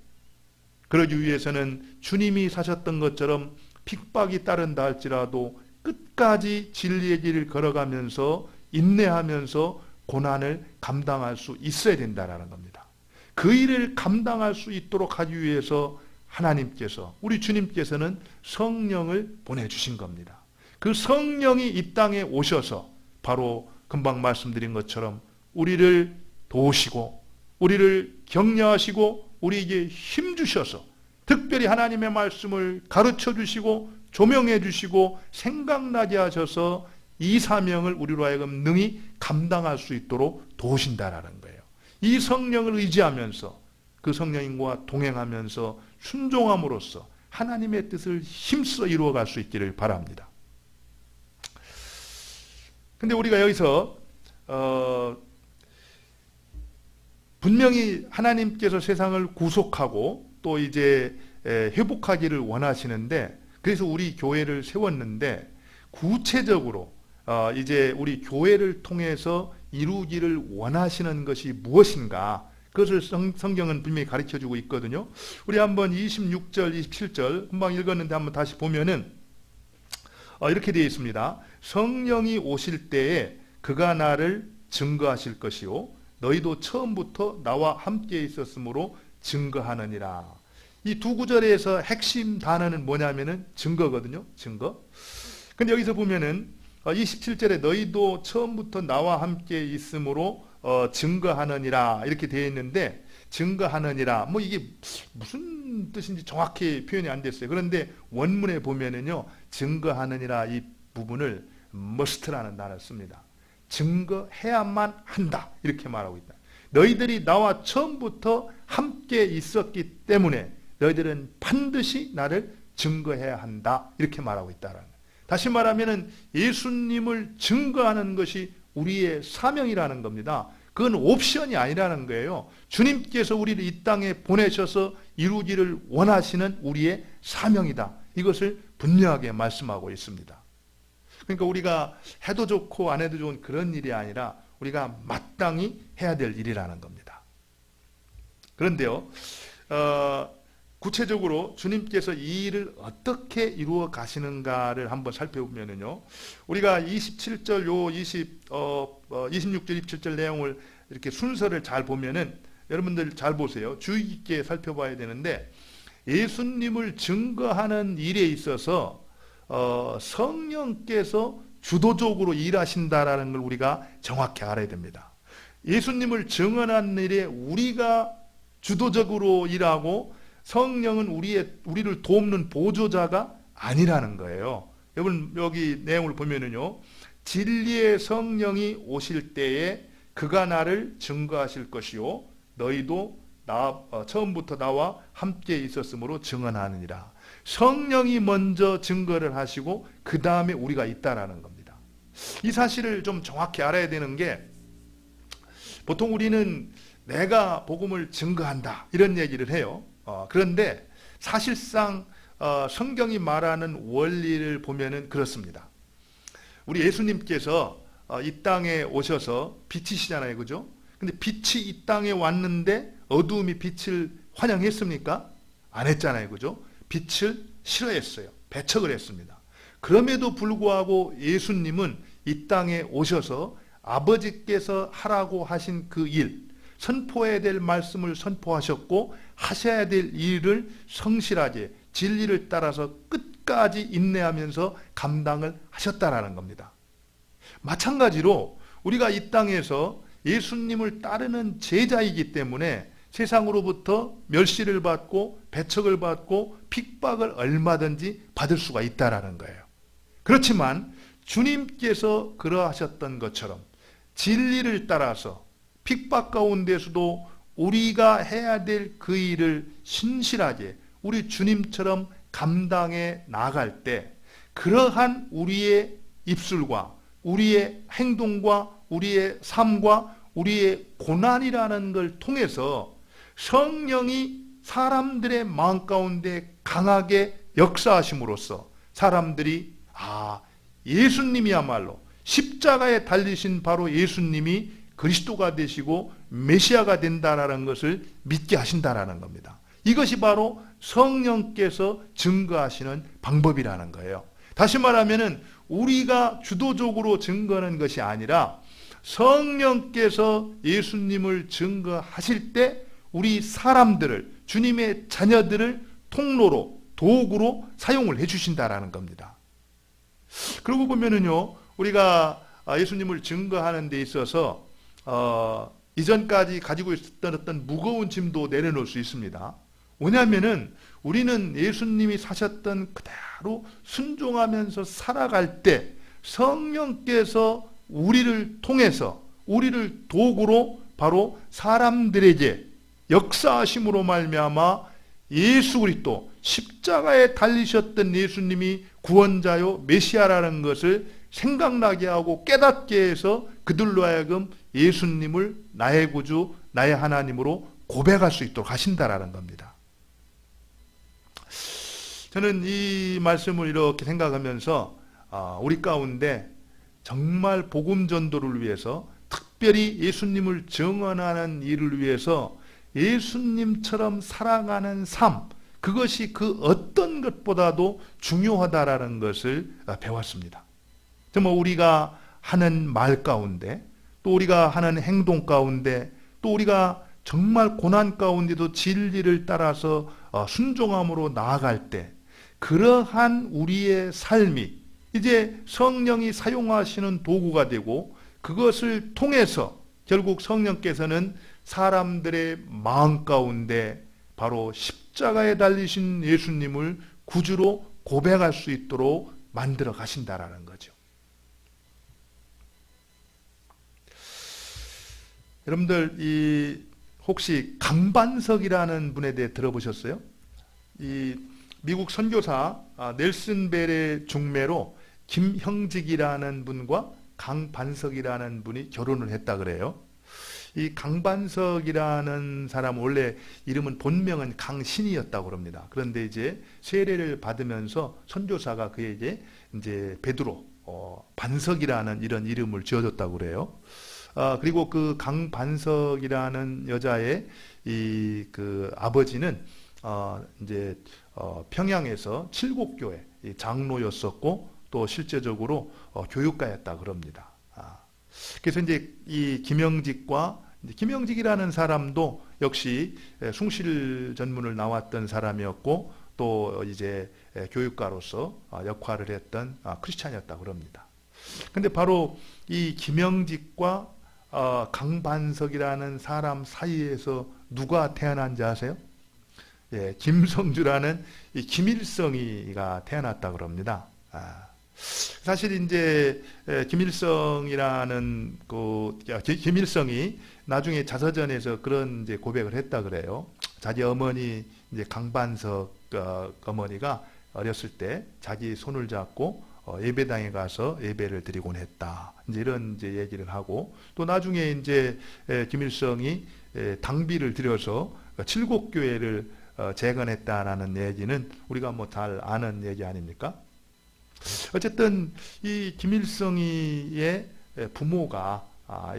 그러기 위해서는 주님이 사셨던 것처럼 핍박이 따른다 할지라도 끝까지 진리의 길을 걸어가면서 인내하면서 고난을 감당할 수 있어야 된다는 겁니다. 그 일을 감당할 수 있도록 하기 위해서 하나님께서, 우리 주님께서는 성령을 보내주신 겁니다. 그 성령이 이 땅에 오셔서 바로 금방 말씀드린 것처럼 우리를 도우시고 우리를 격려하시고 우리에게 힘주셔서 특별히 하나님의 말씀을 가르쳐 주시고 조명해 주시고 생각나게 하셔서 이 사명을 우리로 하여금 능히 감당할 수 있도록 도우신다라는 거예요. 이 성령을 의지하면서 그 성령님과 동행하면서 순종함으로써 하나님의 뜻을 힘써 이루어갈 수 있기를 바랍니다. 근데 우리가 여기서 분명히 하나님께서 세상을 구속하고 또 이제 회복하기를 원하시는데, 그래서 우리 교회를 세웠는데 구체적으로 이제 우리 교회를 통해서 이루기를 원하시는 것이 무엇인가, 그것을 성경은 분명히 가르쳐주고 있거든요. 우리 한번 26절 27절 금방 읽었는데 한번 다시 보면은 이렇게 되어 있습니다. 성령이 오실 때에 그가 나를 증거하실 것이요 너희도 처음부터 나와 함께 있었으므로 증거하느니라. 이 두 구절에서 핵심 단어는 뭐냐면은 증거거든요. 증거. 근데 여기서 보면은 27절에 너희도 처음부터 나와 함께 있으므로 증거하느니라 이렇게 되어 있는데, 증거하느니라 뭐 이게 무슨 뜻인지 정확히 표현이 안 됐어요. 그런데 원문에 보면은요, 증거하느니라 이 부분을 must라는 단어를 씁니다. 증거해야만 한다 이렇게 말하고 있다. 너희들이 나와 처음부터 함께 있었기 때문에 너희들은 반드시 나를 증거해야 한다 이렇게 말하고 있다라는 거예요. 다시 말하면은 예수님을 증거하는 것이 우리의 사명이라는 겁니다. 그건 옵션이 아니라는 거예요. 주님께서 우리를 이 땅에 보내셔서 이루기를 원하시는 우리의 사명이다. 이것을 분명하게 말씀하고 있습니다. 그러니까 우리가 해도 좋고 안 해도 좋은 그런 일이 아니라 우리가 마땅히 해야 될 일이라는 겁니다. 그런데요, 구체적으로 주님께서 이 일을 어떻게 이루어 가시는가를 한번 살펴보면요, 우리가 27절, 26절, 27절 내용을 이렇게 순서를 잘 보면은, 여러분들 잘 보세요. 주의 깊게 살펴봐야 되는데, 예수님을 증거하는 일에 있어서 성령께서 주도적으로 일하신다라는 걸 우리가 정확히 알아야 됩니다. 예수님을 증언하는 일에 우리가 주도적으로 일하고 성령은 우리를 돕는 보조자가 아니라는 거예요. 여러분 여기 내용을 보면은요, 진리의 성령이 오실 때에 그가 나를 증거하실 것이요 너희도 처음부터 나와 함께 있었으므로 증언하느니라. 성령이 먼저 증거를 하시고 그 다음에 우리가 있다라는 겁니다. 이 사실을 좀 정확히 알아야 되는 게, 보통 우리는 내가 복음을 증거한다 이런 얘기를 해요. 그런데 사실상 성경이 말하는 원리를 보면은 그렇습니다. 우리 예수님께서 이 땅에 오셔서 빛이시잖아요, 그죠? 근데 빛이 이 땅에 왔는데 어두움이 빛을 환영했습니까? 안 했잖아요, 그죠? 빛을 싫어했어요. 배척을 했습니다. 그럼에도 불구하고 예수님은 이 땅에 오셔서 아버지께서 하라고 하신 그 일, 선포해야 될 말씀을 선포하셨고 하셔야 될 일을 성실하게 진리를 따라서 끝까지 인내하면서 감당을 하셨다라는 겁니다. 마찬가지로 우리가 이 땅에서 예수님을 따르는 제자이기 때문에 세상으로부터 멸시를 받고 배척을 받고 핍박을 얼마든지 받을 수가 있다라는 거예요. 그렇지만 주님께서 그러하셨던 것처럼 진리를 따라서 핍박 가운데서도 우리가 해야 될 그 일을 신실하게 우리 주님처럼 감당해 나갈 때, 그러한 우리의 입술과 우리의 행동과 우리의 삶과 우리의 고난이라는 걸 통해서 성령이 사람들의 마음 가운데 강하게 역사하심으로써 사람들이 예수님이야말로 십자가에 달리신 바로 예수님이 그리스도가 되시고 메시아가 된다라는 것을 믿게 하신다라는 겁니다. 이것이 바로 성령께서 증거하시는 방법이라는 거예요. 다시 말하면은 우리가 주도적으로 증거하는 것이 아니라 성령께서 예수님을 증거하실 때 우리 사람들을, 주님의 자녀들을 통로로, 도구로 사용을 해주신다라는 겁니다. 그러고 보면은요, 우리가 예수님을 증거하는 데 있어서 이전까지 가지고 있었던 어떤 무거운 짐도 내려놓을 수 있습니다. 왜냐하면은 우리는 예수님이 사셨던 그대로 순종하면서 살아갈 때 성령께서 우리를 통해서, 우리를 도구로 바로 사람들에게 역사하심으로 말미암아 예수 그리스도, 십자가에 달리셨던 예수님이 구원자요 메시아라는 것을 생각나게 하고 깨닫게 해서 그들로 하여금 예수님을 나의 구주, 나의 하나님으로 고백할 수 있도록 하신다라는 겁니다. 저는 이 말씀을 이렇게 생각하면서 우리 가운데 정말 복음 전도를 위해서, 특별히 예수님을 증언하는 일을 위해서 예수님처럼 살아가는 삶, 그것이 그 어떤 것보다도 중요하다라는 것을 배웠습니다. 정말 우리가 하는 말 가운데, 또 우리가 하는 행동 가운데, 또 우리가 정말 고난 가운데도 진리를 따라서 순종함으로 나아갈 때, 그러한 우리의 삶이 이제 성령이 사용하시는 도구가 되고, 그것을 통해서 결국 성령께서는 사람들의 마음 가운데 바로 십자가에 달리신 예수님을 구주로 고백할 수 있도록 만들어 가신다라는 거죠. 여러분들 혹시 강반석이라는 분에 대해 들어보셨어요? 이 미국 선교사 넬슨 벨의 중매로 김형직이라는 분과 강반석이라는 분이 결혼을 했다 그래요. 이 강반석이라는 사람 원래 이름은 본명은 강신이었다고 그럽니다. 그런데 이제 세례를 받으면서 선교사가 그에게 이제 베드로 반석이라는 이런 이름을 지어줬다고 그래요. 그리고 그 강반석이라는 여자의 그 아버지는 이제 평양에서 칠곡교회 장로였었고 또 실제적으로 교육가였다 그럽니다. 그래서 이제 이 김영직이라는 사람도 역시 숭실 전문을 나왔던 사람이었고 또 이제 교육가로서 역할을 했던 크리스찬이었다 그럽니다. 근데 바로 이 김영직과 강반석이라는 사람 사이에서 누가 태어난지 아세요? 예, 김성주라는 이 김일성이가 태어났다 그럽니다. 사실 이제 김일성이라는 김일성이 나중에 자서전에서 그런 이제 고백을 했다 그래요. 자기 어머니 이제 강반석 어머니가 어렸을 때 자기 손을 잡고 예배당에 가서 예배를 드리곤 했다. 이제 이런 이제 얘기를 하고 또 나중에 이제 김일성이 당비를 들여서 칠곡교회를 재건했다라는 얘기는 우리가 뭐 잘 아는 얘기 아닙니까? 어쨌든 이 김일성이의 부모가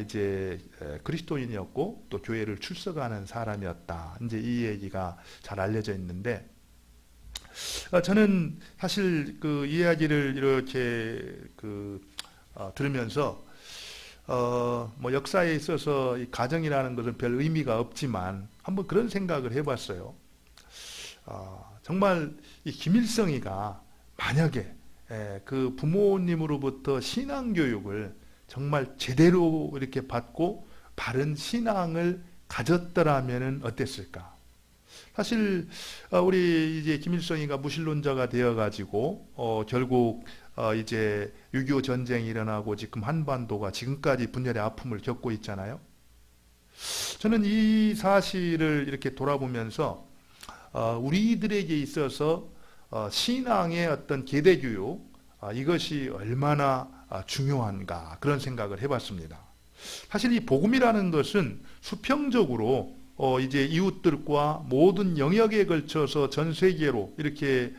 이제 그리스도인이었고 또 교회를 출석하는 사람이었다. 이제 이 얘기가 잘 알려져 있는데 저는 사실 그 이야기를 이렇게 들으면서 뭐 역사에 있어서 이 가정이라는 것은 별 의미가 없지만 한번 그런 생각을 해봤어요. 정말 이 김일성이가 만약에 그 부모님으로부터 신앙교육을 정말 제대로 이렇게 받고 바른 신앙을 가졌더라면 어땠을까? 사실 우리 이제 김일성이가 무신론자가 되어가지고 결국 이제 6.25 전쟁이 일어나고 지금 한반도가 지금까지 분열의 아픔을 겪고 있잖아요. 저는 이 사실을 이렇게 돌아보면서 우리들에게 있어서 신앙의 어떤 계대교육 이것이 얼마나 중요한가 그런 생각을 해봤습니다. 사실 이 복음이라는 것은 수평적으로 이제 이웃들과 모든 영역에 걸쳐서 전 세계로 이렇게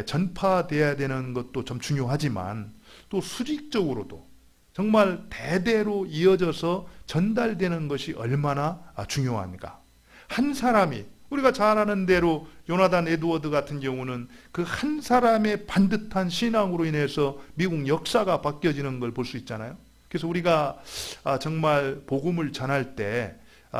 전파돼야 되는 것도 좀 중요하지만 또 수직적으로도 정말 대대로 이어져서 전달되는 것이 얼마나 중요한가. 한 사람이 우리가 잘 아는 대로 요나단 에드워드 같은 경우는 그 한 사람의 반듯한 신앙으로 인해서 미국 역사가 바뀌어지는 걸 볼 수 있잖아요. 그래서 우리가 정말 복음을 전할 때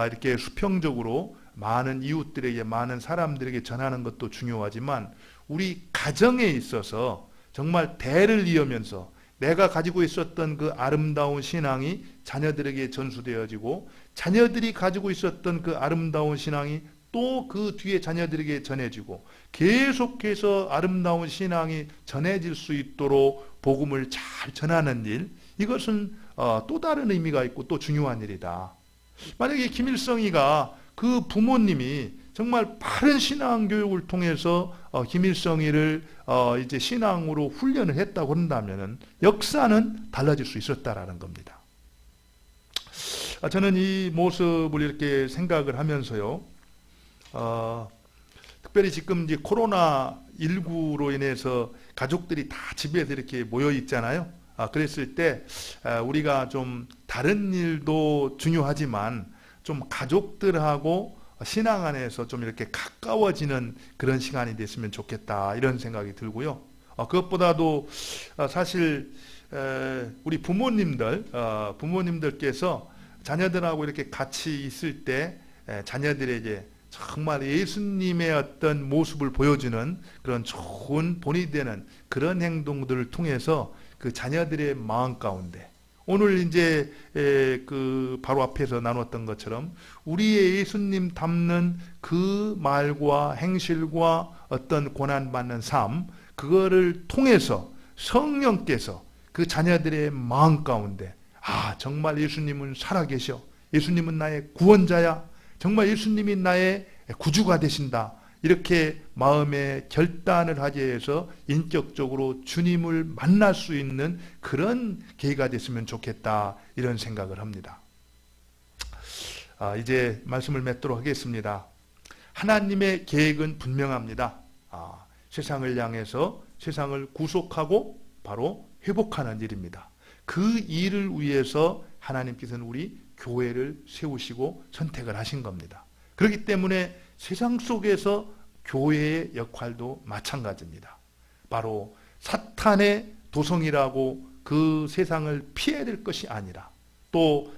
이렇게 수평적으로 많은 이웃들에게, 많은 사람들에게 전하는 것도 중요하지만 우리 가정에 있어서 정말 대를 이으면서 내가 가지고 있었던 그 아름다운 신앙이 자녀들에게 전수되어지고, 자녀들이 가지고 있었던 그 아름다운 신앙이 또 그 뒤에 자녀들에게 전해지고, 계속해서 아름다운 신앙이 전해질 수 있도록 복음을 잘 전하는 일, 이것은 또 다른 의미가 있고 또 중요한 일이다. 만약에 김일성이가 그 부모님이 정말 바른 신앙 교육을 통해서 김일성이를 이제 신앙으로 훈련을 했다고 한다면은 역사는 달라질 수 있었다라는 겁니다. 저는 이 모습을 이렇게 생각을 하면서요, 특별히 지금 이제 코로나19로 인해서 가족들이 다 집에서 이렇게 모여 있잖아요. 그랬을 때 우리가 좀 다른 일도 중요하지만 좀 가족들하고 신앙 안에서 좀 이렇게 가까워지는 그런 시간이 됐으면 좋겠다, 이런 생각이 들고요. 그것보다도 사실 우리 부모님들께서 자녀들하고 이렇게 같이 있을 때 자녀들에게 정말 예수님의 어떤 모습을 보여주는 그런 좋은 본이 되는 그런 행동들을 통해서 그 자녀들의 마음 가운데, 오늘 이제 그 바로 앞에서 나눴던 것처럼 우리의 예수님 닮는 그 말과 행실과 어떤 고난받는 삶, 그거를 통해서 성령께서 그 자녀들의 마음 가운데, 정말 예수님은 살아계셔, 예수님은 나의 구원자야, 정말 예수님이 나의 구주가 되신다, 이렇게 마음의 결단을 하게 해서 인격적으로 주님을 만날 수 있는 그런 계기가 됐으면 좋겠다, 이런 생각을 합니다. 이제 말씀을 맺도록 하겠습니다. 하나님의 계획은 분명합니다. 세상을 향해서 세상을 구속하고 바로 회복하는 일입니다. 그 일을 위해서 하나님께서는 우리 교회를 세우시고 선택을 하신 겁니다. 그렇기 때문에 세상 속에서 교회의 역할도 마찬가지입니다. 바로 사탄의 도성이라고 그 세상을 피해야 될 것이 아니라, 또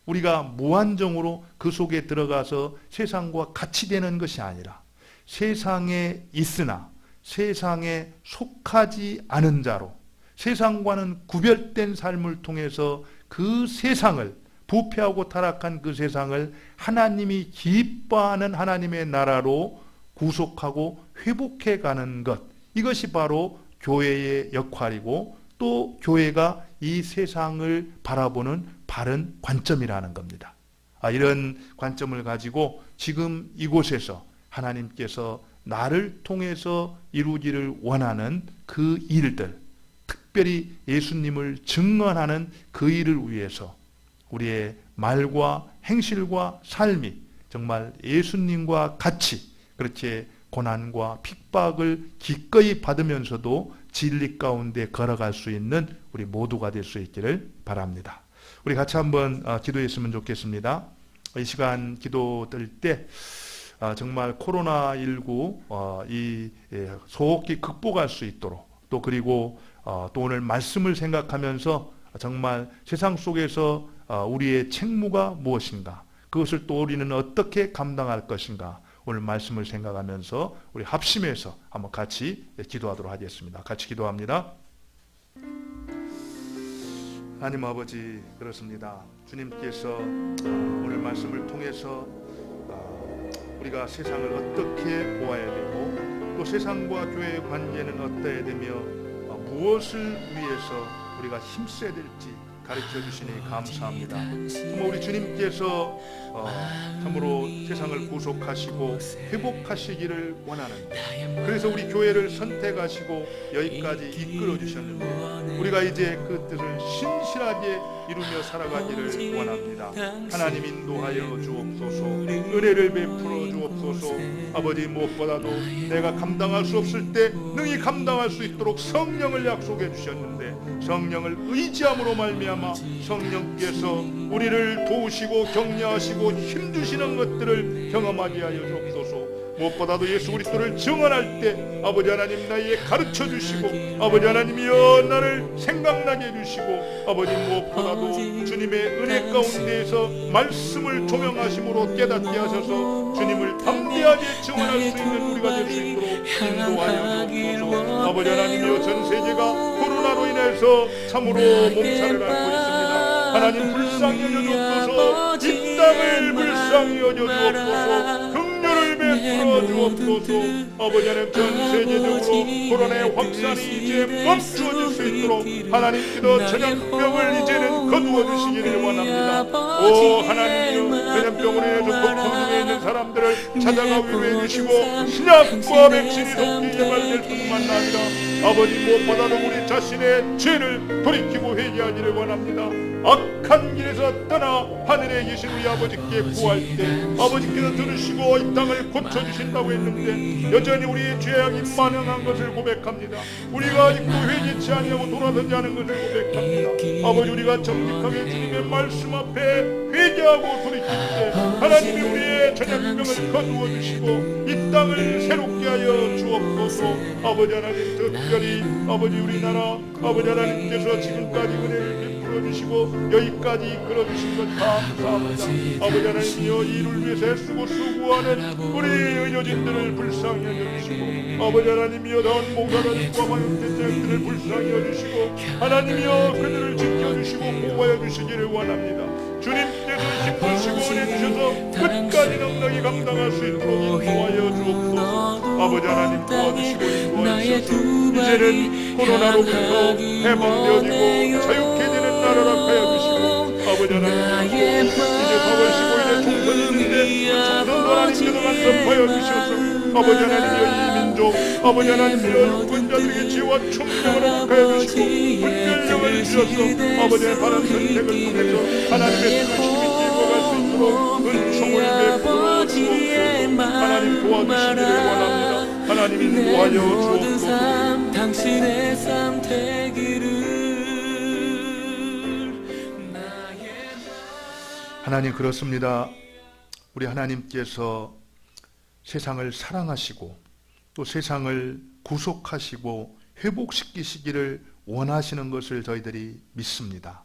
우리가 무한정으로 그 속에 들어가서 세상과 같이 되는 것이 아니라, 세상에 있으나 세상에 속하지 않은 자로 세상과는 구별된 삶을 통해서 그 세상을, 부패하고 타락한 그 세상을 하나님이 기뻐하는 하나님의 나라로 구속하고 회복해가는 것, 이것이 바로 교회의 역할이고, 또 교회가 이 세상을 바라보는 바른 관점이라는 겁니다. 이런 관점을 가지고 지금 이곳에서 하나님께서 나를 통해서 이루기를 원하는 그 일들, 특별히 예수님을 증언하는 그 일을 위해서 우리의 말과 행실과 삶이 정말 예수님과 같이 그렇게 고난과 핍박을 기꺼이 받으면서도 진리 가운데 걸어갈 수 있는 우리 모두가 될 수 있기를 바랍니다. 우리 같이 한번 기도했으면 좋겠습니다. 이 시간 기도 드릴 때 정말 코로나19 소홀히 극복할 수 있도록, 또 그리고 또 오늘 말씀을 생각하면서 정말 세상 속에서 우리의 책무가 무엇인가, 그것을 또 우리는 어떻게 감당할 것인가, 오늘 말씀을 생각하면서 우리 합심해서 한번 같이 기도하도록 하겠습니다. 같이 기도합니다. 하나님 아버지, 그렇습니다. 주님께서 오늘 말씀을 통해서 우리가 세상을 어떻게 보아야 되고, 또 세상과 교회의 관계는 어떠해야 되며, 무엇을 위해서 우리가 힘써야 될지 가르쳐 주시니 감사합니다. 정말 우리 주님께서 참으로 세상을 구속하시고 회복하시기를 원하는데, 그래서 우리 교회를 선택하시고 여기까지 이끌어 주셨는데, 우리가 이제 그 뜻을 신실하게 이루며 살아가기를 원합니다. 하나님 인도하여 주옵소서, 은혜를 베풀어 주옵소서. 아버지, 무엇보다도 내가 감당할 수 없을 때 능히 감당할 수 있도록 성령을 약속해 주셨는데, 성령을 의지함으로 말미암아 성령께서 우리를 도우시고 격려하시고 힘주시는 것들을 경험하게 하여 주옵소서. 무엇보다도 예수 그리스도를 증언할 때 아버지 하나님 나에게 가르쳐 주시고 아버지 하나님이여 나를 생각나게 해주시고 아버지 무엇보다도 주님의 은혜 가운데에서 말씀을 조명하심으로 깨닫게 하셔서 주님을 담대하게 증언할 수 있는 우리가 될 수 있도록 인도하여 주옵소서. 아버지 하나님이여 전 세계가 코로나로 인해서 참으로 몸살을 앓고 있습니다. 하나님 불쌍히 여겨 주옵소서. 이 땅을 불쌍히 여겨 주옵소서. 긍휼을 베풀어 주옵소서. 아버지 하나님 전 세계적으로 코로나의 확산이 이제 멈추어질 수 있도록 하나님께서 전염병을 이제는 거두어 주시기를 원합니다. 오 하나님이여 전염병으로 인해서 고통 중에 있는 사람들을 찾아가 위로해 주시고 신약과 백신이 속히 개발될 뿐만 아니라 아버지 무엇보다도 우리 자신의 죄를 돌이키고 회개하기를 원합니다. 악한 길에서 떠나 하늘에 계신 우리 아버지께 구할 때 아버지께서 들으시고 이 땅을 고쳐주신다고 했는데 여전히 우리의 죄악이 만연한 것을 고백합니다. 우리가 아직도 회개치 아니하고 돌아서지 않은 것을 고백합니다. 아버지 우리가 정직하게 주님의 말씀 앞에 회개하고 돌이킬 때 하나님이 우리의 전염병을 거두어 주시고 이 땅을 새롭게 하여 주옵소서. 아버지 하나님 특별히 아버지 우리나라 아버지 하나님께서 지금까지 은혜를 베풀어 주시고 여기까지 이끌어 주신 것 감사합니다. 아버지 하나님이여 이를 위해서 애쓰고 수고하는 우리 의료진들을 불쌍히 여겨주시고 아버지 하나님이여 넌 목사들과 마육대장들을 불쌍히 여주시고 하나님이여 그들을 지켜주시고 보호하여 주시기를 원합니다. 주님께서 힘주시고 은혜 주셔서 끝까지 넉넉히 감당할 수 있도록 인도하여 주옵소서. 아버지 하나님 도와주시고 인도하셔서 이제는 코로나로부터 해방되어지고 자유케 되는 나라라 하여 주시고 아버지 하나님 이제 4월 15일에 총선이 있는데 총선도 하나님께서 간섭하여 주셔서 아버지 하나님이여 이 민족 아버지 하나님이여 유권자들에게 지혜와 총명을 허락하여 주시고 분별력을 주셔서 아버지 하나님 바른 선택을 통해서 하나님의 뜻을 힘있게 이루어갈 수 있도록 은총을 베풀어 주옵소서. 하나님 도와주시기를 원합니다. 하나님 인도하여 주옵소서. 당신의 삶 되기를. 하나님 그렇습니다. 우리 하나님께서 세상을 사랑하시고 또 세상을 구속하시고 회복시키시기를 원하시는 것을 저희들이 믿습니다.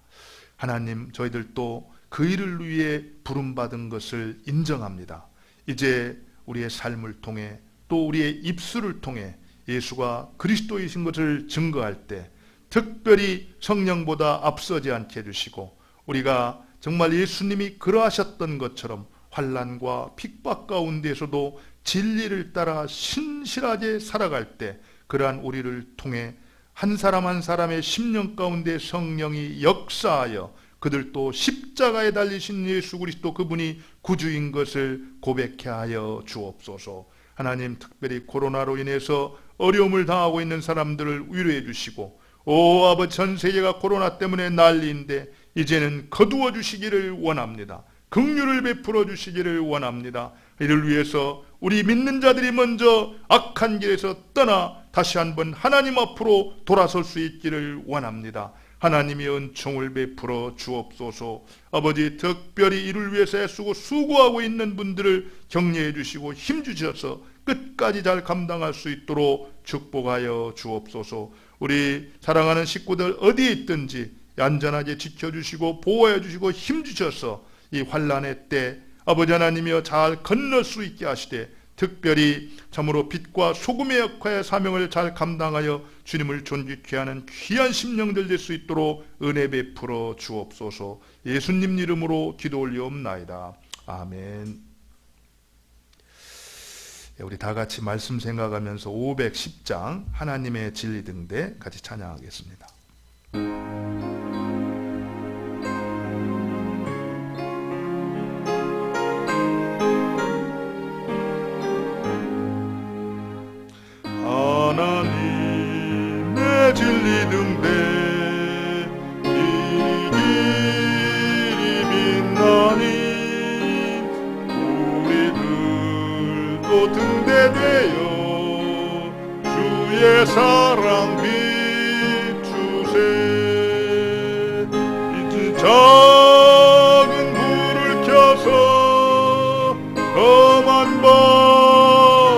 하나님 저희들도 그 일을 위해 부름받은 것을 인정합니다. 이제 우리의 삶을 통해 또 우리의 입술을 통해 예수가 그리스도이신 것을 증거할 때 특별히 성령보다 앞서지 않게 해주시고 우리가 정말 예수님이 그러하셨던 것처럼 환난과 핍박 가운데서도 진리를 따라 신실하게 살아갈 때 그러한 우리를 통해 한 사람 한 사람의 심령 가운데 성령이 역사하여 그들도 십자가에 달리신 예수 그리스도 그분이 구주인 것을 고백해 하여 주옵소서. 하나님 특별히 코로나로 인해서 어려움을 당하고 있는 사람들을 위로해 주시고 오 아버지 전 세계가 코로나 때문에 난리인데 이제는 거두어 주시기를 원합니다. 긍휼을 베풀어 주시기를 원합니다. 이를 위해서 우리 믿는 자들이 먼저 악한 길에서 떠나 다시 한번 하나님 앞으로 돌아설 수 있기를 원합니다. 하나님의 은총을 베풀어 주옵소서. 아버지 특별히 이를 위해서 애쓰고 수고하고 있는 분들을 격려해 주시고 힘 주셔서 끝까지 잘 감당할 수 있도록 축복하여 주옵소서. 우리 사랑하는 식구들 어디에 있든지 안전하게 지켜주시고 보호해 주시고 힘 주셔서 이 환난의 때 아버지 하나님이여 잘 건널 수 있게 하시되 특별히 참으로 빛과 소금의 역할의 사명을 잘 감당하여 주님을 존귀케 하는 귀한 심령들 될 수 있도록 은혜 베풀어 주옵소서. 예수님 이름으로 기도 올리옵나이다. 아멘. 우리 다 같이 말씀 생각하면서 510장 하나님의 진리 등대 같이 찬양하겠습니다. 하나님의 진리 등대 이 길이 빛나니 우리들도 등대되어 주의 사랑 비추세. 이제 작은 불을 켜서 험한 밤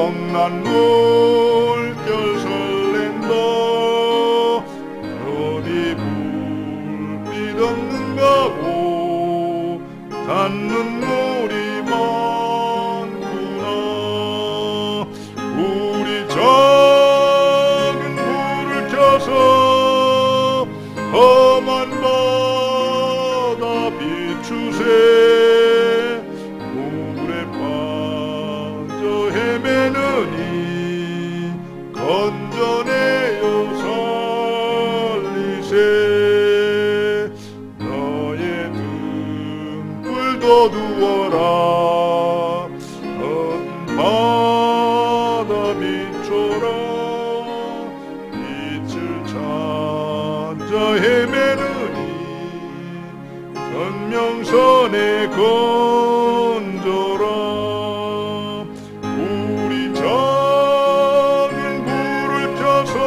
성난 물결 설렌다 어디 불빛 없는가 고 닿는 물이 많구나 우리 작은 불을 켜서 험한 바다 비추세 물에 빠져 헤매느니 건져내어 살리세 너의 등불도 두어라 큰 바다 비춰라 빛을 찾아 헤매느니 선명선에 건져라 우리 작은 불을 켜서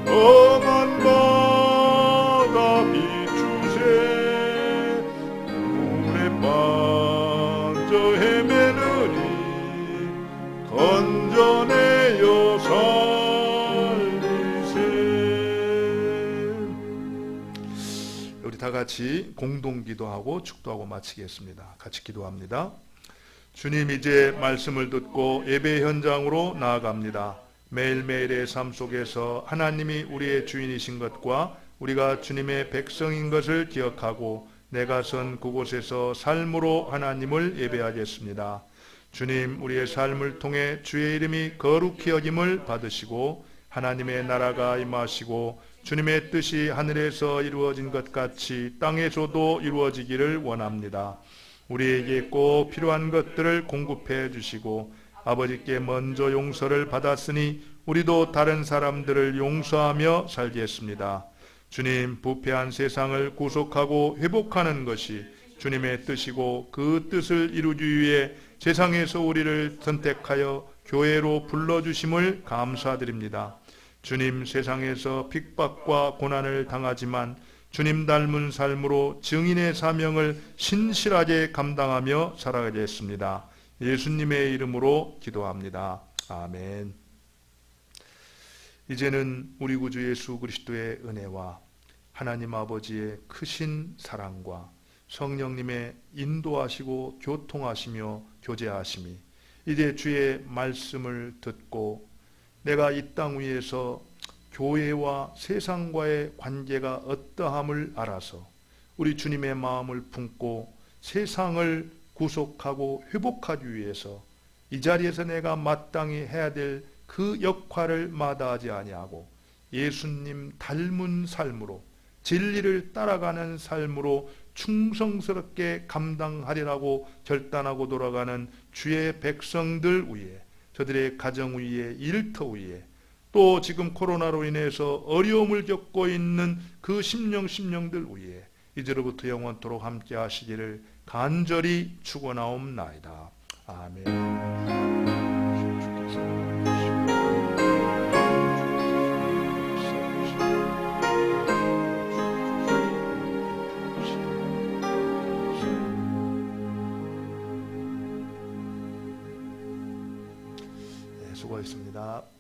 험한 바다 비추세 물에 빠져 헤매느니 건져내어 살리세 우리 다 같이 공동 기도하고 축도하고 마치겠습니다. 같이 기도합니다. 주님 이제 말씀을 듣고 예배 현장으로 나아갑니다. 매일매일의 삶 속에서 하나님이 우리의 주인이신 것과 우리가 주님의 백성인 것을 기억하고 내가 선 그곳에서 삶으로 하나님을 예배하겠습니다. 주님 우리의 삶을 통해 주의 이름이 거룩히 여김을 받으시고 하나님의 나라가 임하시고 주님의 뜻이 하늘에서 이루어진 것 같이 땅에서도 이루어지기를 원합니다. 우리에게 꼭 필요한 것들을 공급해 주시고 아버지께 먼저 용서를 받았으니 우리도 다른 사람들을 용서하며 살겠습니다. 주님 부패한 세상을 구속하고 회복하는 것이 주님의 뜻이고 그 뜻을 이루기 위해 세상에서 우리를 선택하여 교회로 불러주심을 감사드립니다. 주님 세상에서 핍박과 고난을 당하지만 주님 닮은 삶으로 증인의 사명을 신실하게 감당하며 살아가겠습니다. 예수님의 이름으로 기도합니다. 아멘. 이제는 우리 구주 예수 그리스도의 은혜와 하나님 아버지의 크신 사랑과 성령님의 인도하시고 교통하시며 교제하심이 이제 주의 말씀을 듣고 내가 이 땅 위에서 교회와 세상과의 관계가 어떠함을 알아서 우리 주님의 마음을 품고 세상을 구속하고 회복하기 위해서 이 자리에서 내가 마땅히 해야 될 그 역할을 마다하지 아니하고 예수님 닮은 삶으로 진리를 따라가는 삶으로 충성스럽게 감당하리라고 결단하고 돌아가는 주의 백성들 위에 저들의 가정 위에 일터 위에 또 지금 코로나로 인해서 어려움을 겪고 있는 그 심령들 위에 이제로부터 영원토록 함께 하시기를 간절히 축원하옵나이다. 아멘. 수고하셨습니다.